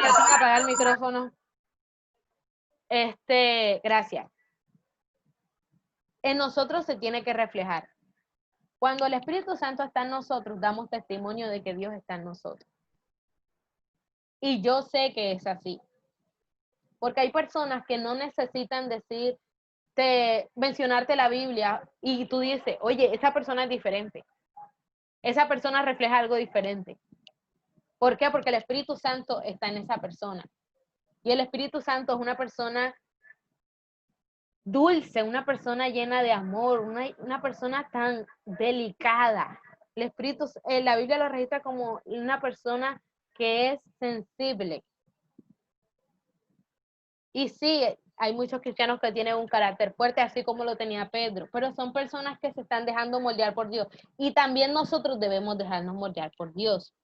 hacen apagar el micrófono. Gracias. En nosotros se tiene que reflejar. Cuando el Espíritu Santo está en nosotros, damos testimonio de que Dios está en nosotros. Y yo sé que es así. Porque hay personas que no necesitan mencionarte la Biblia y tú dices, oye, esa persona es diferente. Esa persona refleja algo diferente. ¿Por qué? Porque el Espíritu Santo está en esa persona. Y el Espíritu Santo es una persona dulce, una persona llena de amor, una persona tan delicada. El Espíritu, la Biblia lo registra como una persona que es sensible. Y sí, hay muchos cristianos que tienen un carácter fuerte, así como lo tenía Pedro, pero son personas que se están dejando moldear por Dios. Y también nosotros debemos dejarnos moldear por Dios.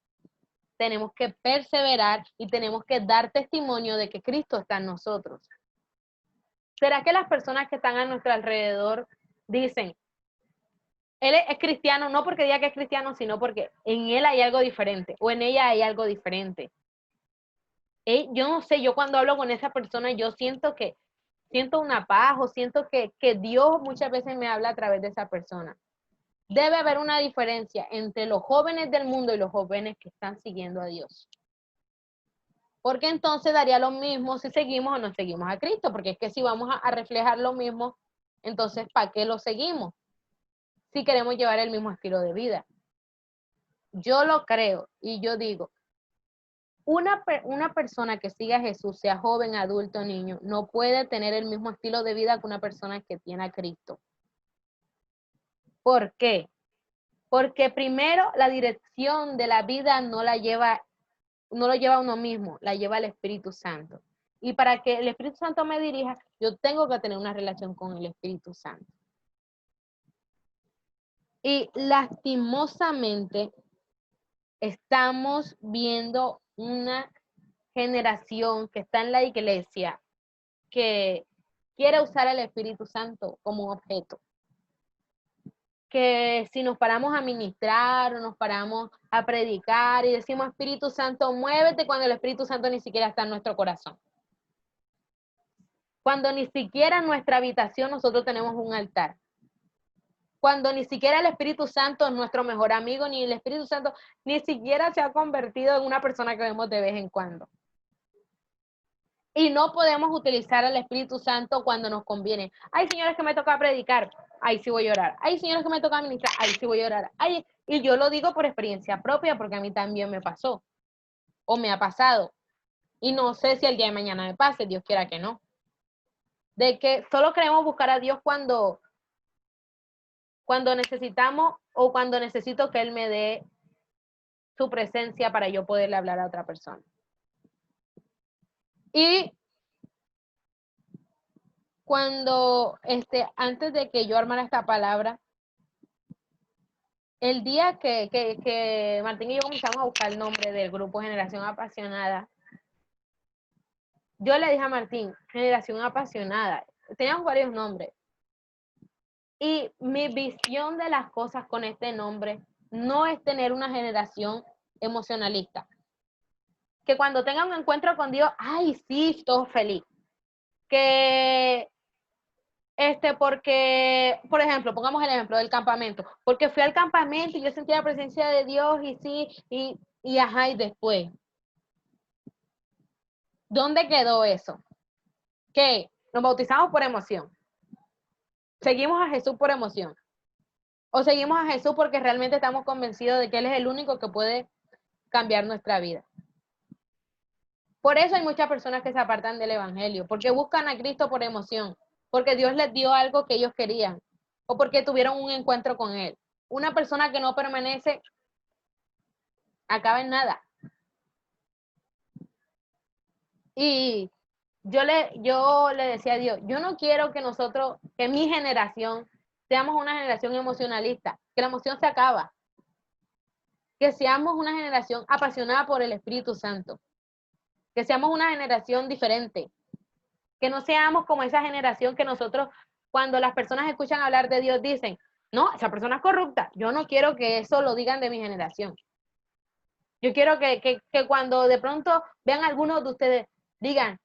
Tenemos que perseverar y tenemos que dar testimonio de que Cristo está en nosotros. ¿Será que las personas que están a nuestro alrededor dicen, él es cristiano, no porque diga que es cristiano, sino porque en él hay algo diferente o en ella hay algo diferente? Yo no sé, yo cuando hablo con esa persona, yo siento una paz o siento que Dios muchas veces me habla a través de esa persona. Debe haber una diferencia entre los jóvenes del mundo y los jóvenes que están siguiendo a Dios. Porque entonces daría lo mismo si seguimos o no seguimos a Cristo, porque es que si vamos a reflejar lo mismo, entonces ¿para qué lo seguimos? Si queremos llevar el mismo estilo de vida. Yo lo creo y yo digo, una persona que siga a Jesús, sea joven, adulto, niño, no puede tener el mismo estilo de vida que una persona que tiene a Cristo. ¿Por qué? Porque primero la dirección de la vida no lo lleva uno mismo, la lleva el Espíritu Santo. Y para que el Espíritu Santo me dirija, yo tengo que tener una relación con el Espíritu Santo. Y lastimosamente estamos viendo una generación que está en la iglesia que quiere usar el Espíritu Santo como un objeto. Que si nos paramos a ministrar o nos paramos a predicar y decimos Espíritu Santo, muévete, cuando el Espíritu Santo ni siquiera está en nuestro corazón. Cuando ni siquiera en nuestra habitación nosotros tenemos un altar. Cuando ni siquiera el Espíritu Santo es nuestro mejor amigo, ni el Espíritu Santo ni siquiera se ha convertido en una persona que vemos de vez en cuando. Y no podemos utilizar al Espíritu Santo cuando nos conviene. Hay señores que me toca predicar, ahí sí voy a orar. Hay señores que me toca ministrar, ahí sí voy a orar. Y yo lo digo por experiencia propia, porque a mí también me pasó, o me ha pasado. Y no sé si el día de mañana me pase, Dios quiera que no. De que solo queremos buscar a Dios cuando necesitamos o cuando necesito que Él me dé su presencia para yo poderle hablar a otra persona. Y cuando, antes de que yo armara esta palabra, el día que Martín y yo comenzamos a buscar el nombre del grupo Generación Apasionada, yo le dije a Martín, Generación Apasionada, teníamos varios nombres, Y mi visión de las cosas con este nombre no es tener una generación emocionalista. Que cuando tengan un encuentro con Dios, ay, sí, estoy feliz. Que porque, por ejemplo, pongamos el ejemplo del campamento, porque fui al campamento y yo sentí la presencia de Dios y sí, y ajá, y después. ¿Dónde quedó eso? Que nos bautizamos por emoción. Seguimos a Jesús por emoción. O seguimos a Jesús porque realmente estamos convencidos de que Él es el único que puede cambiar nuestra vida. Por eso hay muchas personas que se apartan del evangelio, porque buscan a Cristo por emoción, porque Dios les dio algo que ellos querían, o porque tuvieron un encuentro con Él. Una persona que no permanece acaba en nada. Y yo le decía a Dios, yo no quiero que nosotros, que mi generación, seamos una generación emocionalista, que la emoción se acaba. Que seamos una generación apasionada por el Espíritu Santo. Que seamos una generación diferente. Que no seamos como esa generación que nosotros, cuando las personas escuchan hablar de Dios, dicen, no, esa persona es corrupta. Yo no quiero que eso lo digan de mi generación. Yo quiero que cuando de pronto vean a algunos de ustedes, digan,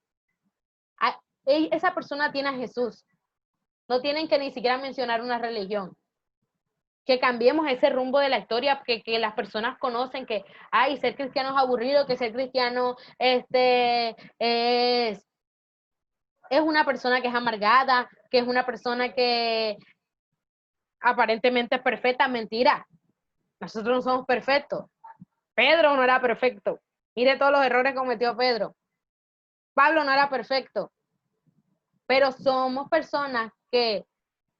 esa persona tiene a Jesús. No tienen que ni siquiera mencionar una religión. Que cambiemos ese rumbo de la historia, que las personas conocen que, ay, ser cristiano es aburrido, que ser cristiano es una persona que es amargada, que es una persona que aparentemente es perfecta. Mentira. Nosotros no somos perfectos. Pedro no era perfecto. Mire todos los errores que cometió Pedro. Pablo no era perfecto. Pero somos personas que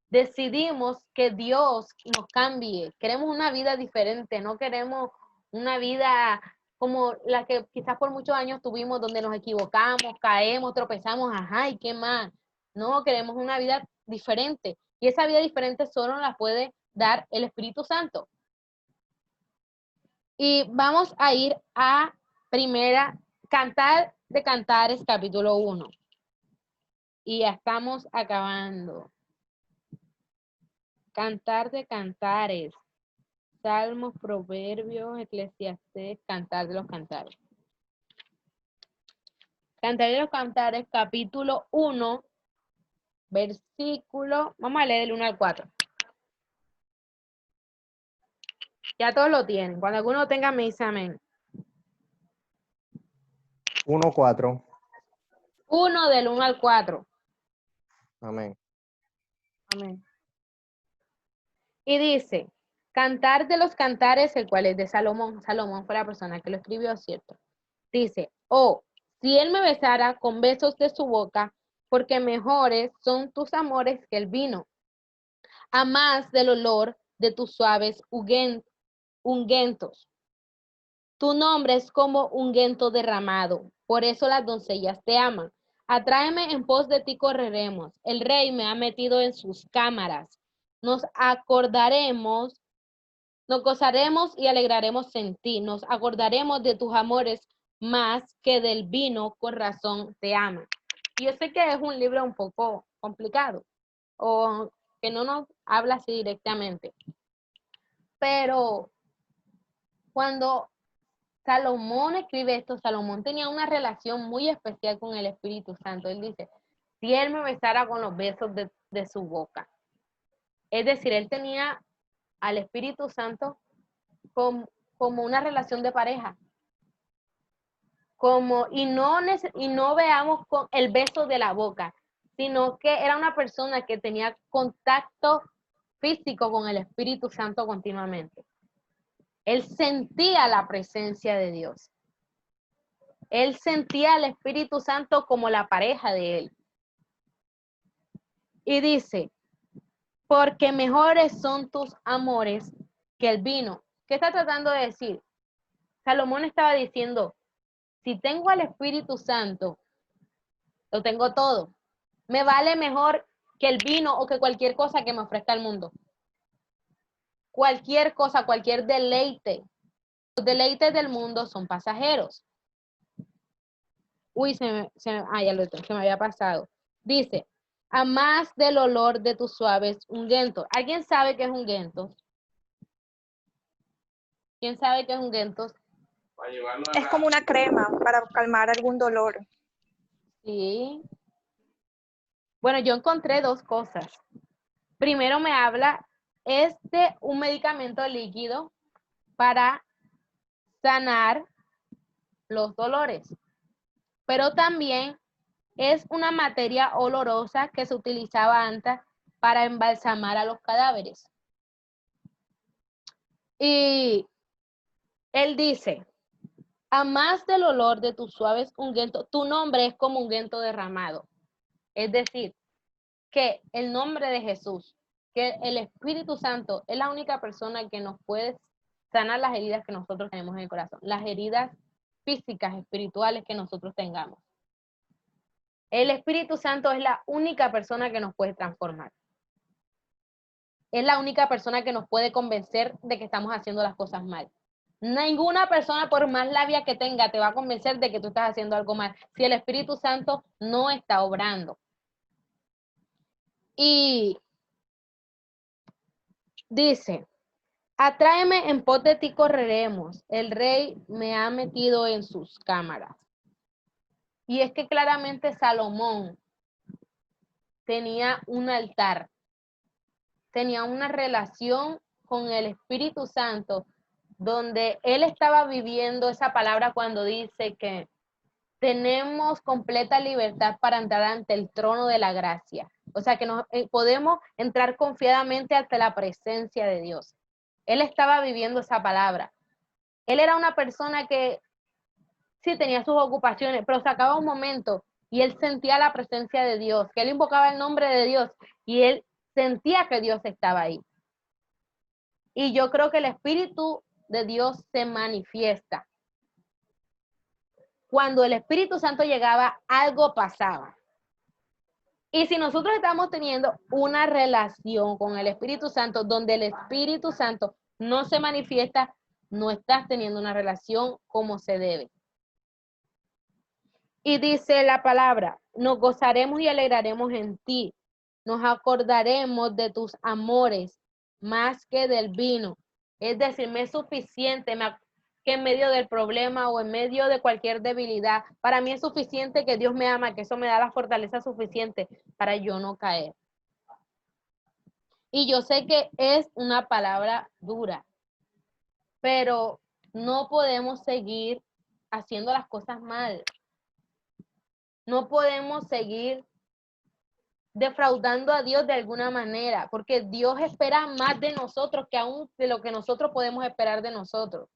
decidimos que Dios nos cambie. Queremos una vida diferente, no queremos una vida como la que quizás por muchos años tuvimos, donde nos equivocamos, caemos, tropezamos, ajá, ¿y qué más? No, queremos una vida diferente. Y esa vida diferente solo la puede dar el Espíritu Santo. Y vamos a ir a Cantar de Cantares, capítulo 1. Y ya estamos acabando. Cantar de Cantares. Salmos, Proverbios, Eclesiastés, Cantar de los Cantares. Cantar de los Cantares, capítulo 1, versículo, vamos a leer del 1 al 4. Ya todos lo tienen. Cuando alguno tenga, me dice amén. 1:4. 1 del 1 al 4. Amén. Amén. Y dice, Cantar de los Cantares, el cual es de Salomón. Salomón fue la persona que lo escribió, ¿cierto? Dice, oh, si él me besara con besos de su boca, porque mejores son tus amores que el vino, a más del olor de tus suaves ungüentos. Tu nombre es como ungüento derramado, por eso las doncellas te aman. Atráeme, en pos de ti correremos. El rey me ha metido en sus cámaras. Nos gozaremos y alegraremos en ti. Nos acordaremos de tus amores más que del vino, con razón te aman. Y yo sé que es un libro un poco complicado, o que no nos habla así directamente. Pero cuando Salomón escribe esto, Salomón tenía una relación muy especial con el Espíritu Santo. Él dice, si él me besara con los besos de su boca. Es decir, él tenía al Espíritu Santo como una relación de pareja. Y no veamos con el beso de la boca, sino que era una persona que tenía contacto físico con el Espíritu Santo continuamente. Él sentía la presencia de Dios. Él sentía al Espíritu Santo como la pareja de él. Y dice, porque mejores son tus amores que el vino. ¿Qué está tratando de decir? Salomón estaba diciendo, si tengo al Espíritu Santo, lo tengo todo. Me vale mejor que el vino o que cualquier cosa que me ofrezca el mundo. Cualquier cosa, cualquier deleite. Los deleites del mundo son pasajeros. Uy, se me había pasado. Dice, a más del olor de tus suaves ungüentos. ¿Alguien sabe qué es ungüentos? ¿Quién sabe qué es ungüentos? Es como una crema para calmar algún dolor. Sí. Bueno, yo encontré dos cosas. Primero me habla, es de un medicamento líquido para sanar los dolores, pero también es una materia olorosa que se utilizaba antes para embalsamar a los cadáveres. Y él dice, a más del olor de tus suaves ungüentos, tu nombre es como ungüento derramado. Es decir, que el nombre de Jesús, que el Espíritu Santo es la única persona que nos puede sanar las heridas que nosotros tenemos en el corazón, las heridas físicas, espirituales que nosotros tengamos. El Espíritu Santo es la única persona que nos puede transformar. Es la única persona que nos puede convencer de que estamos haciendo las cosas mal. Ninguna persona, por más labia que tenga, te va a convencer de que tú estás haciendo algo mal, si el Espíritu Santo no está obrando. Y dice, atráeme, en pos de ti correremos, el rey me ha metido en sus cámaras. Y es que claramente Salomón tenía un altar, tenía una relación con el Espíritu Santo, donde él estaba viviendo esa palabra cuando dice que tenemos completa libertad para entrar ante el trono de la gracia. O sea que podemos entrar confiadamente ante la presencia de Dios. Él estaba viviendo esa palabra. Él era una persona que sí tenía sus ocupaciones, pero sacaba un momento y él sentía la presencia de Dios, que él invocaba el nombre de Dios y él sentía que Dios estaba ahí. Y yo creo que el Espíritu de Dios se manifiesta. Cuando el Espíritu Santo llegaba, algo pasaba. Y si nosotros estamos teniendo una relación con el Espíritu Santo, donde el Espíritu Santo no se manifiesta, no estás teniendo una relación como se debe. Y dice la palabra, nos gozaremos y alegraremos en ti, nos acordaremos de tus amores más que del vino. Es decir, me es suficiente que en medio del problema o en medio de cualquier debilidad, para mí es suficiente que Dios me ama, que eso me da la fortaleza suficiente para yo no caer. Y yo sé que es una palabra dura, pero no podemos seguir haciendo las cosas mal. No podemos seguir defraudando a Dios de alguna manera, porque Dios espera más de nosotros que aún de lo que nosotros podemos esperar de nosotros.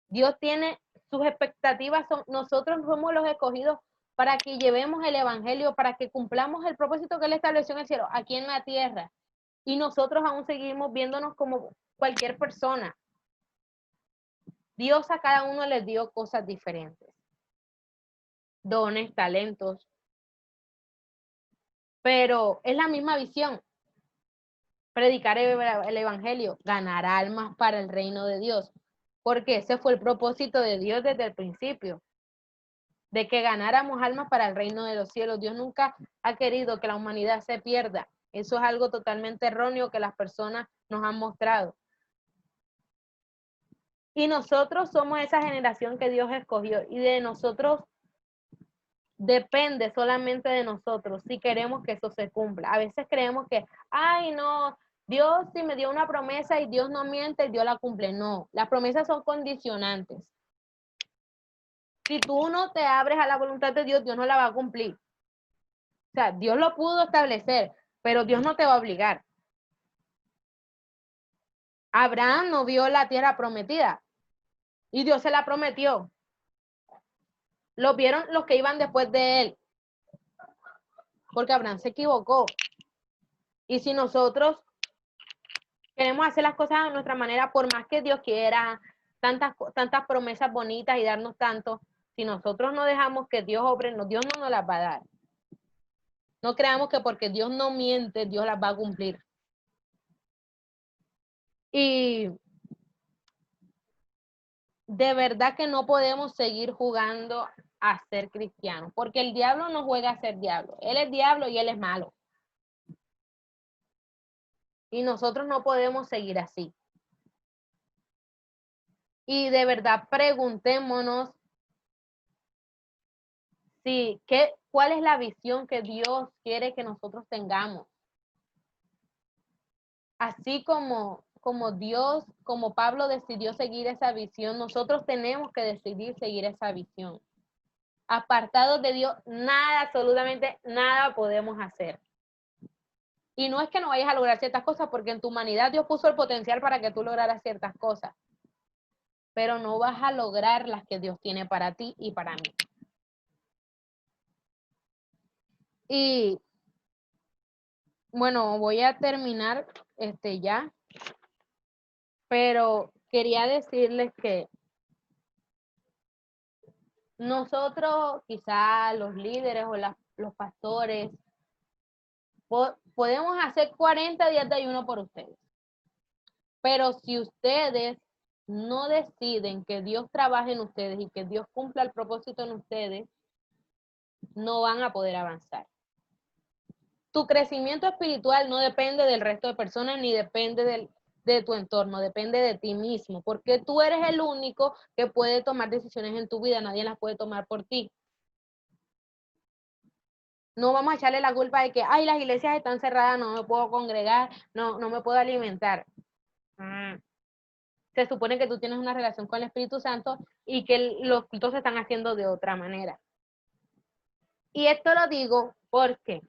Dios tiene sus expectativas, nosotros somos los escogidos para que llevemos el evangelio, para que cumplamos el propósito que Él estableció en el cielo, aquí en la tierra. Y nosotros aún seguimos viéndonos como cualquier persona. Dios a cada uno les dio cosas diferentes. Dones, talentos. Pero es la misma visión. Predicar el evangelio, ganar almas para el reino de Dios. Porque ese fue el propósito de Dios desde el principio. De que ganáramos almas para el reino de los cielos. Dios nunca ha querido que la humanidad se pierda. Eso es algo totalmente erróneo que las personas nos han mostrado. Y nosotros somos esa generación que Dios escogió. Y de nosotros depende solamente de nosotros si queremos que eso se cumpla. A veces creemos que, ay, no, Dios sí me dio una promesa y Dios no miente y Dios la cumple. No, las promesas son condicionantes. Si tú no te abres a la voluntad de Dios, Dios no la va a cumplir. O sea, Dios lo pudo establecer, pero Dios no te va a obligar. Abraham no vio la tierra prometida y Dios se la prometió. Lo vieron los que iban después de él, porque Abraham se equivocó. Y si nosotros queremos hacer las cosas de nuestra manera, por más que Dios quiera, tantas promesas bonitas y darnos tanto, si nosotros no dejamos que Dios obre, Dios no nos las va a dar. No creamos que porque Dios no miente, Dios las va a cumplir. Y de verdad que no podemos seguir jugando a ser cristianos, porque el diablo no juega a ser diablo. Él es diablo y él es malo. Y nosotros no podemos seguir así. Y de verdad preguntémonos ¿cuál es la visión que Dios quiere que nosotros tengamos? Así como Dios, como Pablo decidió seguir esa visión, nosotros tenemos que decidir seguir esa visión. Apartados de Dios, nada, absolutamente nada podemos hacer. Y no es que no vayas a lograr ciertas cosas, porque en tu humanidad Dios puso el potencial para que tú lograras ciertas cosas. Pero no vas a lograr las que Dios tiene para ti y para mí. Y bueno, voy a terminar ya, pero quería decirles que nosotros, quizá los líderes o los pastores, podemos hacer 40 días de ayuno por ustedes. Pero si ustedes no deciden que Dios trabaje en ustedes y que Dios cumpla el propósito en ustedes, no van a poder avanzar. Tu crecimiento espiritual no depende del resto de personas ni depende de tu entorno, depende de ti mismo, porque tú eres el único que puede tomar decisiones en tu vida, nadie las puede tomar por ti. No vamos a echarle la culpa de que, ay, las iglesias están cerradas, no me puedo congregar, no me puedo alimentar. Se supone que tú tienes una relación con el Espíritu Santo y que los cultos se están haciendo de otra manera. Y esto lo digo porque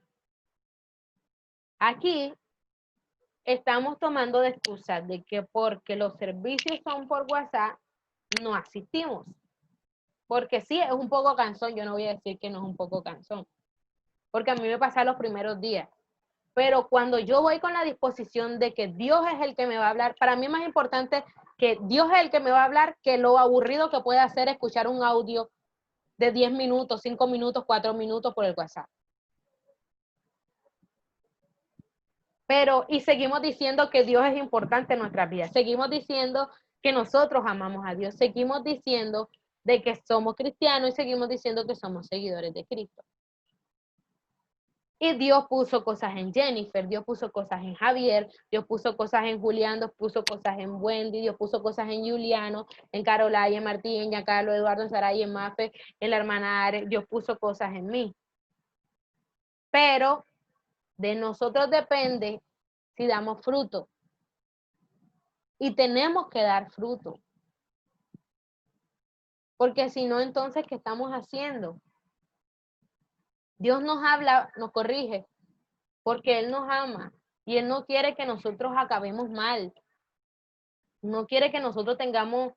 aquí estamos tomando de excusa de que porque los servicios son por WhatsApp, no asistimos. Porque sí, es un poco cansón, yo no voy a decir que no es un poco cansón. Porque a mí me pasa los primeros días. Pero cuando yo voy con la disposición de que Dios es el que me va a hablar, para mí es más importante que Dios es el que me va a hablar que lo aburrido que puede hacer escuchar un audio de 10 minutos, 5 minutos, 4 minutos por el WhatsApp. Y seguimos diciendo que Dios es importante en nuestras vidas. Seguimos diciendo que nosotros amamos a Dios. Seguimos diciendo de que somos cristianos y seguimos diciendo que somos seguidores de Cristo. Y Dios puso cosas en Jennifer, Dios puso cosas en Javier, Dios puso cosas en Julián, Dios puso cosas en Wendy, Dios puso cosas en Juliano, en Carolina, en Martín, en Giancarlo, Eduardo, en Saray, en Mafe, en la hermana Are, Dios puso cosas en mí. Pero de nosotros depende si damos fruto. Y tenemos que dar fruto. Porque si no, entonces, ¿qué estamos haciendo? Dios nos habla, nos corrige, porque Él nos ama. Y Él no quiere que nosotros acabemos mal. No quiere que nosotros tengamos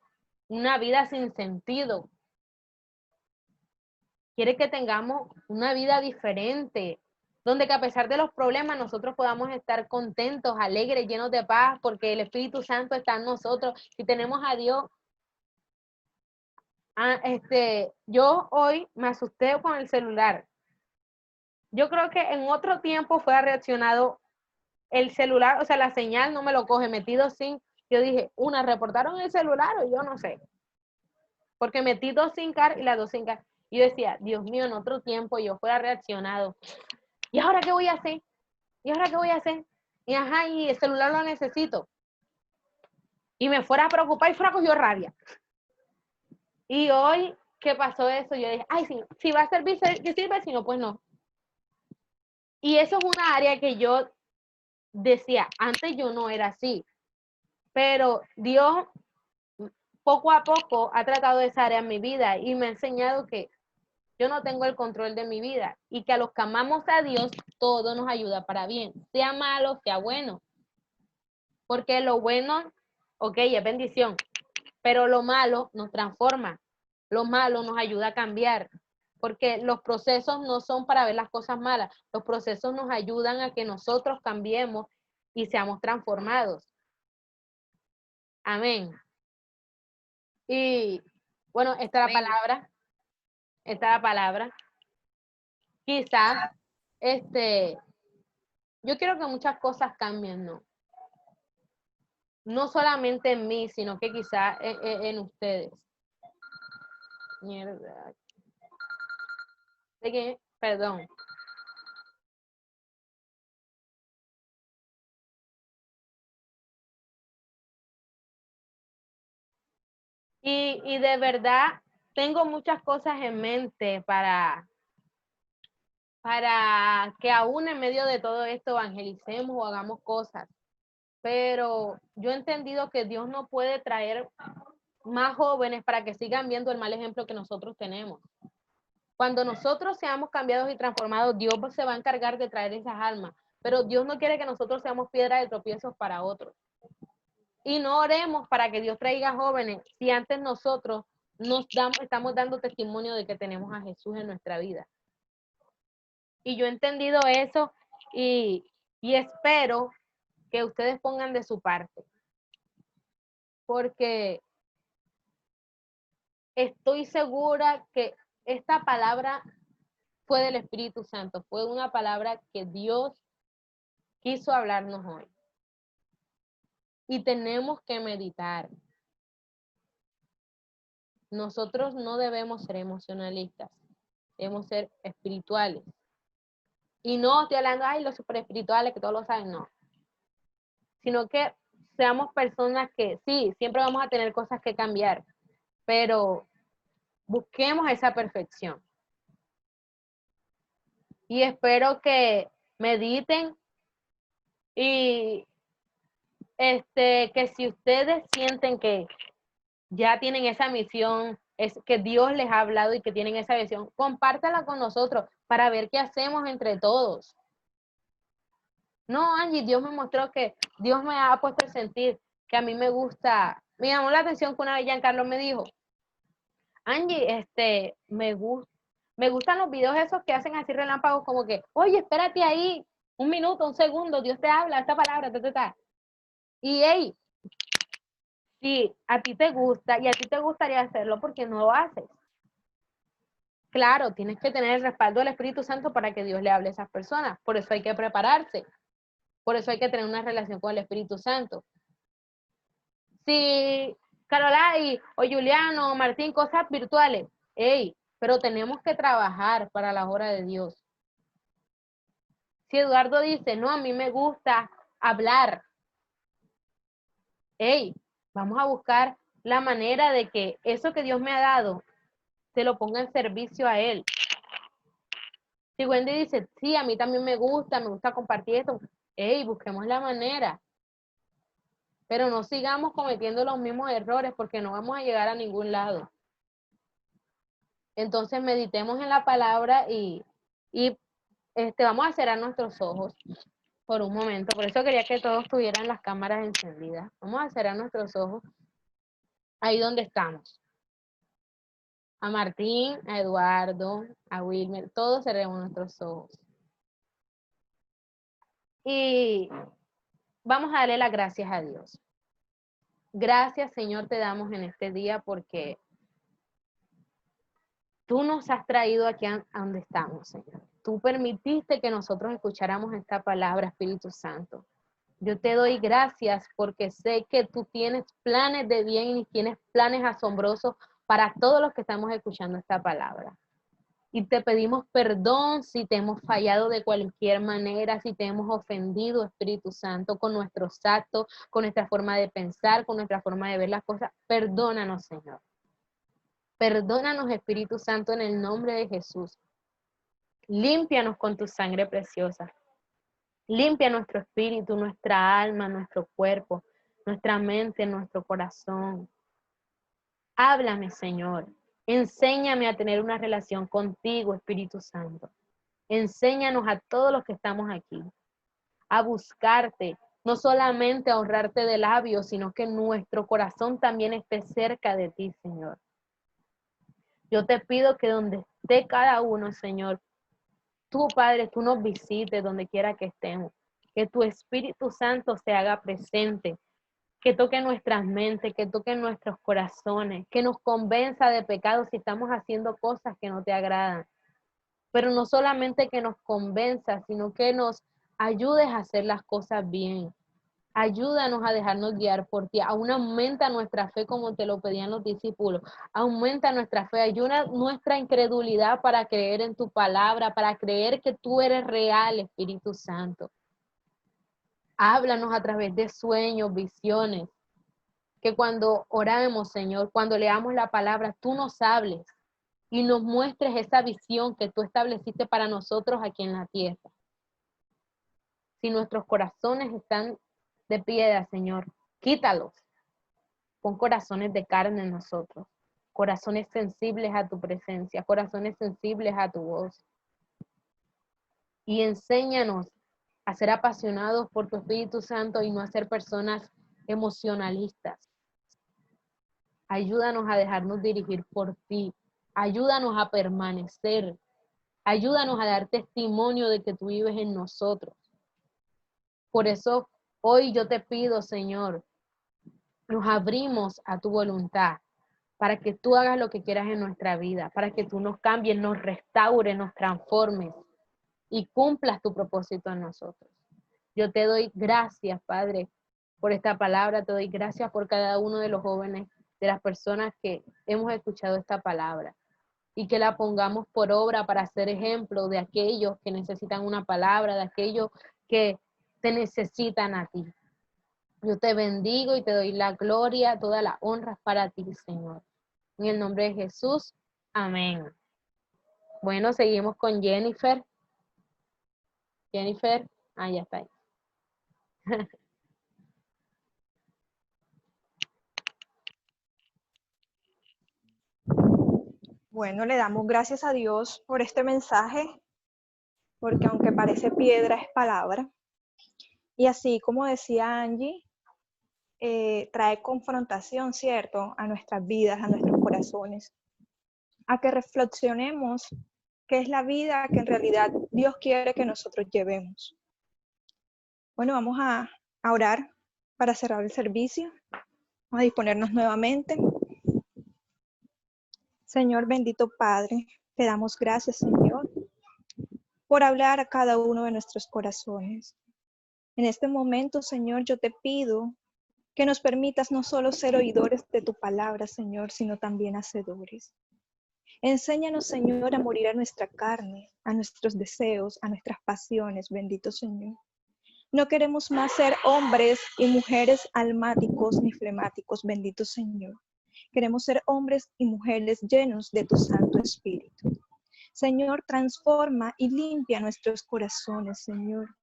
una vida sin sentido. Quiere que tengamos una vida diferente, donde que a pesar de los problemas nosotros podamos estar contentos, alegres, llenos de paz, porque el Espíritu Santo está en nosotros y tenemos a Dios. Yo hoy me asusté con el celular. Yo creo que en otro tiempo fue reaccionado el celular, o sea, la señal no me lo coge, metido sin. Yo dije, reportaron el celular o yo no sé. Porque metí 2 SIM card y las 2 SIM card. Y yo decía, Dios mío, en otro tiempo yo fuera reaccionado. ¿Y ahora qué voy a hacer? ¿Y ahora qué voy a hacer? Y el celular lo necesito. Y me fuera a preocupar y fuera cogió rabia. Y hoy, ¿qué pasó eso? Yo dije, ay, si va a servir, que sirve, si no, pues no. Y eso es una área que yo decía, antes yo no era así. Pero Dios, poco a poco, ha tratado esa área en mi vida y me ha enseñado que yo no tengo el control de mi vida y que a los que amamos a Dios, todo nos ayuda para bien, sea malo, sea bueno. Porque lo bueno, ok, es bendición, pero lo malo nos transforma, lo malo nos ayuda a cambiar, porque los procesos no son para ver las cosas malas, los procesos nos ayudan a que nosotros cambiemos y seamos transformados. Amén. Y bueno, esta es la palabra. Quizás, yo quiero que muchas cosas cambien, ¿no? No solamente en mí, sino que quizás en ustedes. Mierda. Perdón. Y de verdad, tengo muchas cosas en mente para que aún en medio de todo esto evangelicemos o hagamos cosas. Pero yo he entendido que Dios no puede traer más jóvenes para que sigan viendo el mal ejemplo que nosotros tenemos. Cuando nosotros seamos cambiados y transformados, Dios se va a encargar de traer esas almas. Pero Dios no quiere que nosotros seamos piedra de tropiezos para otros. Y no oremos para que Dios traiga jóvenes si antes nosotros estamos dando testimonio de que tenemos a Jesús en nuestra vida. Y yo he entendido eso y espero que ustedes pongan de su parte. Porque estoy segura que esta palabra fue del Espíritu Santo, fue una palabra que Dios quiso hablarnos hoy. Y tenemos que meditar. Nosotros no debemos ser emocionalistas, debemos ser espirituales. Y no estoy hablando, ay, los super espirituales que todos lo saben, no. Sino que seamos personas que sí, siempre vamos a tener cosas que cambiar, pero busquemos esa perfección. Y espero que mediten y que si ustedes sienten que ya tienen esa misión, es que Dios les ha hablado y que tienen esa visión, compártala con nosotros para ver qué hacemos entre todos. No, Angie, Dios me mostró que Dios me ha puesto a sentir que a mí me gusta. Me llamó la atención que una vez Giancarlo me dijo, Angie, me gustan los videos esos que hacen así relámpagos como que, oye, espérate ahí, un minuto, un segundo, Dios te habla, esta palabra, Y hey, si a ti te gusta y a ti te gustaría hacerlo, ¿por qué no lo haces? Claro, tienes que tener el respaldo del Espíritu Santo para que Dios le hable a esas personas. Por eso hay que prepararse. Por eso hay que tener una relación con el Espíritu Santo. Si Carolai o Juliano o Martín, cosas virtuales, hey, pero tenemos que trabajar para la obra de Dios. Si Eduardo dice, no, a mí me gusta hablar, hey, vamos a buscar la manera de que eso que Dios me ha dado se lo ponga en servicio a Él. Si Wendy dice, sí, a mí también me gusta compartir esto, hey, busquemos la manera. Pero no sigamos cometiendo los mismos errores porque no vamos a llegar a ningún lado. Entonces meditemos en la palabra y vamos a cerrar nuestros ojos por un momento. Por eso quería que todos tuvieran las cámaras encendidas. Vamos a cerrar nuestros ojos ahí donde estamos. A Martín, a Eduardo, a Wilmer, todos cerremos nuestros ojos. Y vamos a darle las gracias a Dios. Gracias, Señor, te damos en este día porque tú nos has traído aquí a donde estamos, Señor. Tú permitiste que nosotros escucháramos esta palabra, Espíritu Santo. Yo te doy gracias porque sé que tú tienes planes de bien y tienes planes asombrosos para todos los que estamos escuchando esta palabra. Y te pedimos perdón si te hemos fallado de cualquier manera, si te hemos ofendido, Espíritu Santo, con nuestros actos, con nuestra forma de pensar, con nuestra forma de ver las cosas. Perdónanos, Señor. Perdónanos, Espíritu Santo, en el nombre de Jesús. Límpianos con tu sangre preciosa. Limpia nuestro espíritu, nuestra alma, nuestro cuerpo, nuestra mente, nuestro corazón. Háblame, Señor. Enséñame a tener una relación contigo, Espíritu Santo. Enséñanos a todos los que estamos aquí a buscarte, no solamente a honrarte de labios, sino que nuestro corazón también esté cerca de ti, Señor. Yo te pido que donde esté cada uno, Señor, tú, Padre, tú nos visites donde quiera que estemos. Que tu Espíritu Santo se haga presente, que toque nuestras mentes, que toque nuestros corazones, que nos convenza de pecado si estamos haciendo cosas que no te agradan. Pero no solamente que nos convenza, sino que nos ayudes a hacer las cosas bien. Ayúdanos a dejarnos guiar por ti. Aún aumenta nuestra fe como te lo pedían los discípulos. Aumenta nuestra fe. Ayuda nuestra incredulidad para creer en tu palabra, para creer que tú eres real, Espíritu Santo. Háblanos a través de sueños, visiones. que cuando oramos, Señor, cuando leamos la palabra, tú nos hables y nos muestres esa visión que tú estableciste para nosotros aquí en la tierra. Si nuestros corazones están de piedra, Señor, quítalos. Pon corazones de carne en nosotros, corazones sensibles a tu presencia, corazones sensibles a tu voz. Y enséñanos a ser apasionados por tu Espíritu Santo y no a ser personas emocionalistas. Ayúdanos a dejarnos dirigir por ti. Ayúdanos a permanecer. Ayúdanos a dar testimonio de que tú vives en nosotros. Por eso hoy yo te pido, Señor, nos abrimos a tu voluntad para que tú hagas lo que quieras en nuestra vida, para que tú nos cambies, nos restaures, nos transformes y cumplas tu propósito en nosotros. Yo te doy gracias, Padre, por esta palabra. Te doy gracias por cada uno de los jóvenes, de las personas que hemos escuchado esta palabra y que la pongamos por obra para ser ejemplo de aquellos que necesitan una palabra, de aquellos que te necesitan a ti. Yo te bendigo y te doy la gloria, toda la honra para ti, Señor. En el nombre de Jesús, amén. Bueno, seguimos con Jennifer. Jennifer, ya está ahí. Bueno, le damos gracias a Dios por este mensaje, porque aunque parece piedra, es palabra. Y así como decía Angie, trae confrontación, ¿cierto?, a nuestras vidas, a nuestros corazones, a que reflexionemos qué es la vida que en realidad Dios quiere que nosotros llevemos. Bueno, vamos a orar para cerrar el servicio. Vamos a disponernos nuevamente. Señor bendito Padre, te damos gracias, Señor, por hablar a cada uno de nuestros corazones. En este momento, Señor, yo te pido que nos permitas no solo ser oidores de tu palabra, Señor, sino también hacedores. Enséñanos, Señor, a morir a nuestra carne, a nuestros deseos, a nuestras pasiones, bendito Señor. No queremos más ser hombres y mujeres almáticos ni flemáticos, bendito Señor. Queremos ser hombres y mujeres llenos de tu Santo Espíritu. Señor, transforma y limpia nuestros corazones, Señor.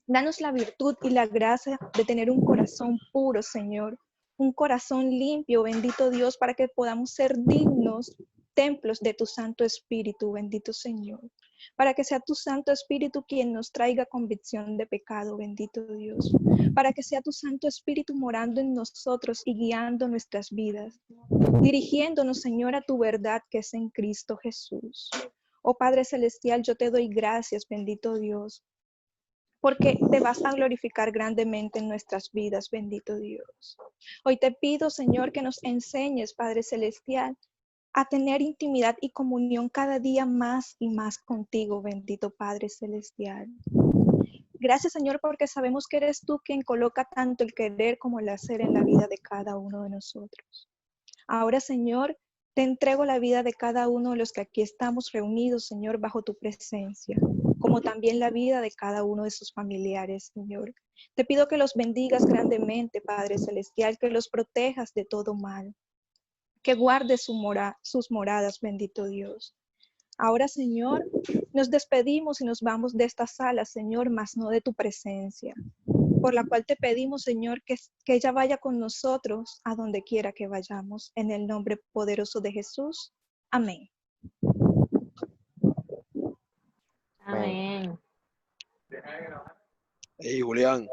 Danos la virtud y la gracia de tener un corazón puro, Señor. Un corazón limpio, bendito Dios, para que podamos ser dignos templos de tu Santo Espíritu, bendito Señor. Para que sea tu Santo Espíritu quien nos traiga convicción de pecado, bendito Dios. Para que sea tu Santo Espíritu morando en nosotros y guiando nuestras vidas. Dirigiéndonos, Señor, a tu verdad que es en Cristo Jesús. Oh Padre Celestial, yo te doy gracias, bendito Dios, porque te vas a glorificar grandemente en nuestras vidas, bendito Dios. Hoy te pido, Señor, que nos enseñes, Padre Celestial, a tener intimidad y comunión cada día más y más contigo, bendito Padre Celestial. Gracias, Señor, porque sabemos que eres tú quien coloca tanto el querer como el hacer en la vida de cada uno de nosotros. Ahora, Señor, te entrego la vida de cada uno de los que aquí estamos reunidos, Señor, bajo tu presencia, como también la vida de cada uno de sus familiares, Señor. Te pido que los bendigas grandemente, Padre Celestial, que los protejas de todo mal, que guardes sus moradas, bendito Dios. Ahora, Señor, nos despedimos y nos vamos de esta sala, Señor, mas no de tu presencia, por la cual te pedimos, Señor, que ella vaya con nosotros a donde quiera que vayamos, en el nombre poderoso de Jesús. Amén. Amén. Hey, Julián.